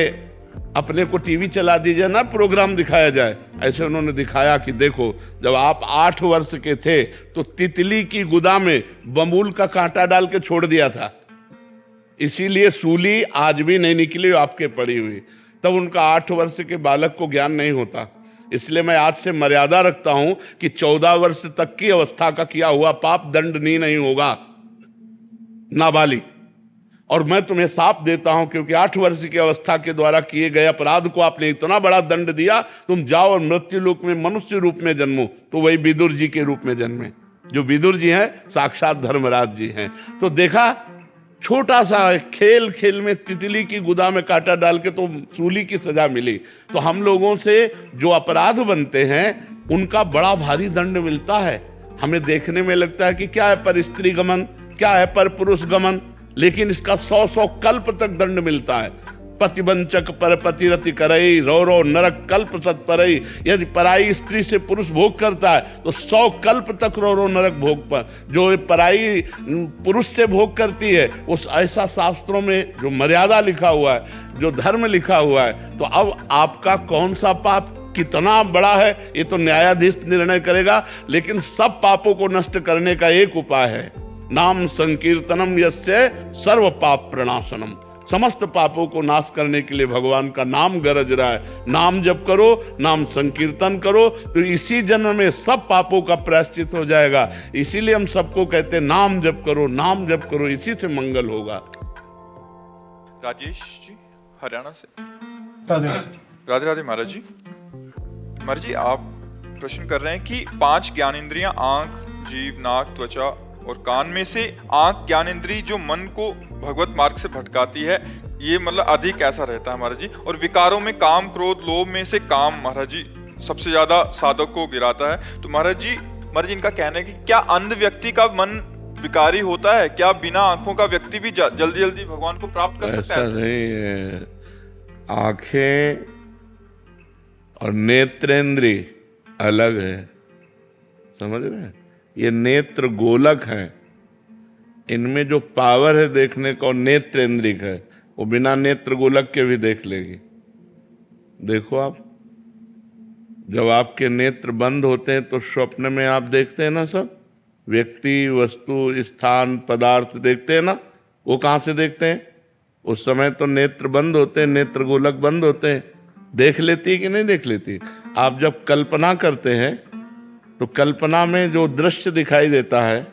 अपने को टीवी चला दीजिए ना, प्रोग्राम दिखाया जाए, ऐसे उन्होंने दिखाया कि देखो, जब आप 8 वर्ष के थे तो तितली की गुदा में बबूल का कांटा डाल के छोड़ दिया था, इसीलिए सूली आज भी नहीं निकली, आपके पड़ी हुई। तब उनका 8 वर्ष के बालक को ज्ञान नहीं होता। इसलिए मैं आज से मर्यादा रखता हूं कि 14 वर्ष तक की अवस्था का किया हुआ पाप दंडनीय नहीं होगा, नाबालिग। और मैं तुम्हें साफ देता हूं, क्योंकि 8 वर्ष की अवस्था के द्वारा किए गए अपराध को आपने इतना बड़ा दंड दिया, तुम जाओ और मृत्यु लोक में मनुष्य रूप में जन्मो। तो वही विदुर जी के रूप में जन्मे। जो विदुर जी हैं साक्षात धर्मराज जी हैं। तो देखा, छोटा सा खेल खेल में तितली की गुदा में कांटा डाल के तो सूली की सजा मिली। तो हम लोगों से जो अपराध बनते हैं उनका बड़ा भारी दंड मिलता है। हमें देखने में लगता है कि क्या है पर स्त्री गमन, क्या है पर पुरुष गमन, लेकिन इसका 100 कल्प तक दंड मिलता है। पतिवंचक पर पतिरति करई, रो रो नरक कल्प सत परई। यदि पराई स्त्री से पुरुष भोग करता है तो 100 कल्प तक रो रो नरक भोग पर। जो पराई पुरुष से भोग करती है, उस ऐसा शास्त्रों में जो मर्यादा लिखा हुआ है, जो धर्म लिखा हुआ है। तो अब आपका कौन सा पाप कितना बड़ा है ये तो न्यायाधीश निर्णय करेगा, लेकिन सब पापों को नष्ट करने का एक उपाय है, नाम संकीर्तनम यस्य सर्व पाप प्रणाशनम। समस्त पापों को नाश करने के लिए भगवान का नाम गरज रहा है। नाम जप करो, नाम संकीर्तन करो, तो इसी जन्म में सब पापों का प्रायश्चित हो जाएगा। इसीलिए हम सबको कहते हैं नाम जप करो, नाम जप करो, इसी से मंगल होगा। राजेश जी हरियाणा से। राधे राधे राधे महाराज जी। महाराज जी, आप प्रश्न कर रहे हैं कि 5 ज्ञानेंद्रियां आंख, जीभ, नाक, त्वचा और कान में से आंख ज्ञानेंद्री जो मन को भगवत मार्ग से भटकाती है, ये मतलब अधिक ऐसा रहता है महाराज जी। और विकारों में काम, क्रोध, लोभ में से काम महाराज जी सबसे ज्यादा साधक को गिराता है। तो महाराज जी इनका कहना है कि क्या अंध व्यक्ति का मन विकारी होता है? क्या बिना आंखों का व्यक्ति भी जल्दी जल्दी भगवान को प्राप्त कर सकता है? ऐसा नहीं है। आंखें और नेत्रेंद्री अलग है, समझ रहे हैं? ये नेत्र गोलक है, इनमें जो पावर है देखने का नेत्रेंद्रिक है, वो बिना नेत्र गोलक के भी देख लेगी। देखो आप, जब आपके नेत्र बंद होते हैं तो स्वप्न में आप देखते हैं ना, सब व्यक्ति, वस्तु, स्थान, पदार्थ देखते हैं ना। वो कहाँ से देखते हैं? उस समय तो नेत्र बंद होते हैं, नेत्र गोलक बंद होते हैं। देख लेती है कि नहीं देख लेती? आप जब कल्पना करते हैं तो कल्पना में जो दृश्य दिखाई देता है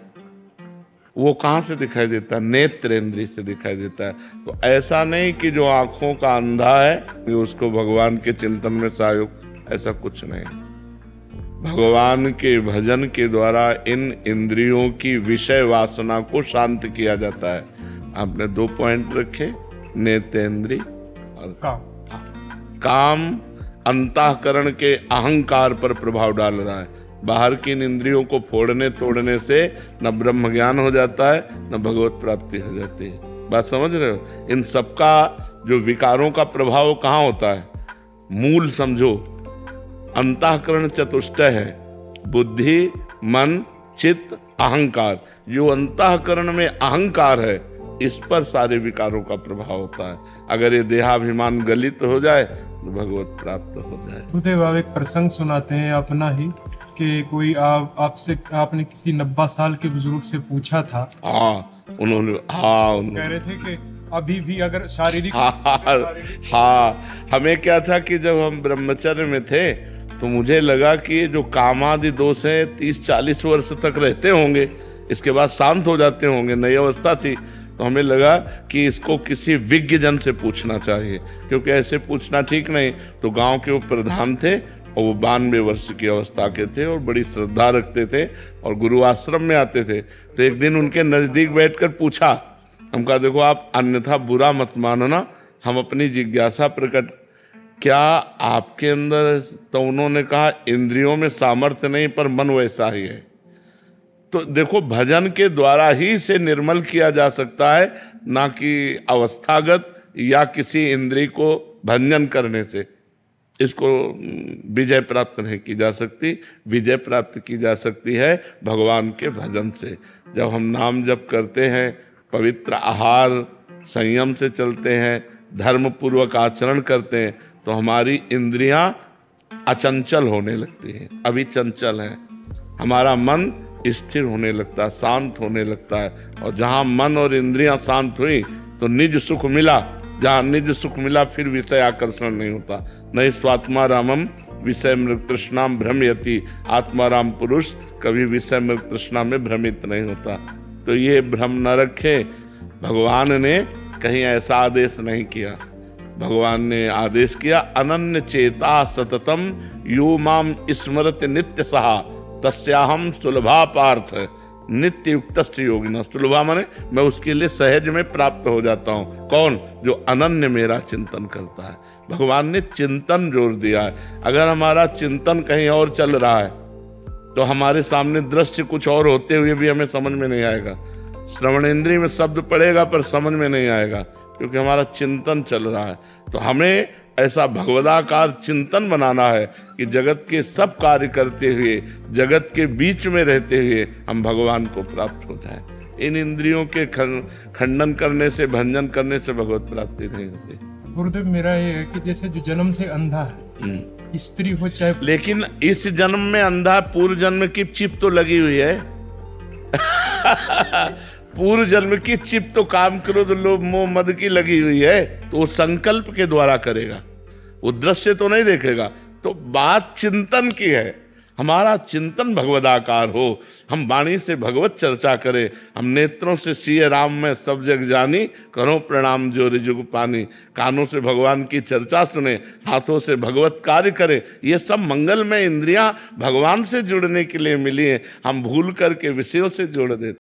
वो कहाँ से दिखाई देता है? नेत्रेंद्रिय से दिखाई देता है। तो ऐसा नहीं कि जो आंखों का अंधा है कि उसको भगवान के चिंतन में सहयोग, ऐसा कुछ नहीं। भगवान के भजन के द्वारा इन इंद्रियों की विषय वासना को शांत किया जाता है। आपने 2 पॉइंट रखे, नेत्रेंद्रिय और काम अंतःकरण के अहंकार पर प्रभाव डाल रहा है। बाहर की इन इंद्रियों को फोड़ने तोड़ने से न ब्रह्म ज्ञान हो जाता है, न भगवत प्राप्ति हो जाती है। बात समझ रहे हो? इन सबका जो विकारों का प्रभाव कहाँ होता है? मूल समझो, अंतःकरण चतुष्टय है, बुद्धि, मन, चित्त, अहंकार। जो अंतःकरण में अहंकार है, इस पर सारे विकारों का प्रभाव होता है। अगर ये देहाभिमान गलित हो जाए तो भगवत प्राप्त हो जाए। गुरुदेव, आप एक प्रसंग सुनाते हैं अपना ही कि कोई आपने किसी 90 साल के बुजुर्ग से पूछा था। उन्होंने कह रहे थे कि अभी भी अगर शारीरिक हमें क्या था कि जब हम ब्रह्मचर्य में थे तो मुझे लगा कि जो कामादि दोष है 30-40 वर्ष तक रहते होंगे, इसके बाद शांत हो जाते होंगे। नई अवस्था थी तो हमें लगा कि इसको किसी विज्ञ जन से पूछना चाहिए, क्योंकि ऐसे पूछना ठीक नहीं। तो गांव के वो प्रधान थे और वो 92 वर्ष की अवस्था के थे और बड़ी श्रद्धा रखते थे और गुरु आश्रम में आते थे। तो एक दिन उनके नजदीक बैठकर पूछा, हम कहा देखो आप अन्यथा बुरा मत मानना, हम अपनी जिज्ञासा प्रकट, क्या आपके अंदर? तो उन्होंने कहा इंद्रियों में सामर्थ्य नहीं पर मन वैसा ही है। तो देखो, भजन के द्वारा ही इसे निर्मल किया जा सकता है, ना कि अवस्थागत या किसी इंद्रिय को भंजन करने से। इसको विजय प्राप्त नहीं की जा सकती। विजय प्राप्त की जा सकती है भगवान के भजन से। जब हम नाम जप करते हैं, पवित्र आहार संयम से चलते हैं, धर्म पूर्वक आचरण करते हैं, तो हमारी इंद्रियां अचंचल होने लगती हैं। अभी चंचल है, हमारा मन स्थिर होने लगता है, शांत होने लगता है। और जहां मन और इंद्रियां शांत हुई तो निज सुख मिला। जहां निज सुख मिला फिर विषय आकर्षण नहीं होता। नहीं स्वात्मा रामम विषय मृग तृष्णाम भ्रमयति। आत्माराम पुरुष कभी विषय मृग तृष्णा में भ्रमित नहीं होता। तो ये भ्रम न रखे। भगवान ने कहीं ऐसा आदेश नहीं किया। भगवान ने आदेश किया, अनन्य चेता सततम यो माम स्मरत नित्य सहा तस्याहम सुलभा पार्थ नित्य युक्त योगिना। सुलभा माने मैं उसके लिए सहज में प्राप्त हो जाता हूँ। कौन? जो अनन्य मेरा चिंतन करता है। भगवान ने चिंतन जोर दिया है। अगर हमारा चिंतन कहीं और चल रहा है तो हमारे सामने दृश्य कुछ और होते हुए भी हमें समझ में नहीं आएगा। श्रवणेंद्रिय में शब्द पड़ेगा पर समझ में नहीं आएगा, क्योंकि हमारा चिंतन चल रहा है। तो हमें ऐसा भगवदाकार चिंतन बनाना है कि जगत के सब कार्य करते हुए, जगत के बीच में रहते हुए हम भगवान को प्राप्त हो जाएं। इन इंद्रियों के खंडन करने से, भंजन करने से भगवत प्राप्ति नहीं होती। गुरुदेव, मेरा ये है कि जैसे जो जन्म से अंधा है, स्त्री हो चाहे, लेकिन इस जन्म में अंधा, पूर्व जन्म की चिप तो लगी हुई है। पूर्व जन्म की चिप तो काम क्रोध लोभ मोह मद की लगी हुई है, तो वो संकल्प के द्वारा करेगा, वो दृश्य तो नहीं देखेगा। तो बात चिंतन की है। हमारा चिंतन भगवदाकार हो, हम वाणी से भगवत चर्चा करें, हम नेत्रों से सिय राम में सब जग जानी, करो प्रणाम जो रिजुग पानी। कानों से भगवान की चर्चा सुने, हाथों से भगवत कार्य करें। ये सब मंगल में इंद्रियां भगवान से जुड़ने के लिए मिली हैं। हम भूल करके विषयों से जोड़ देते।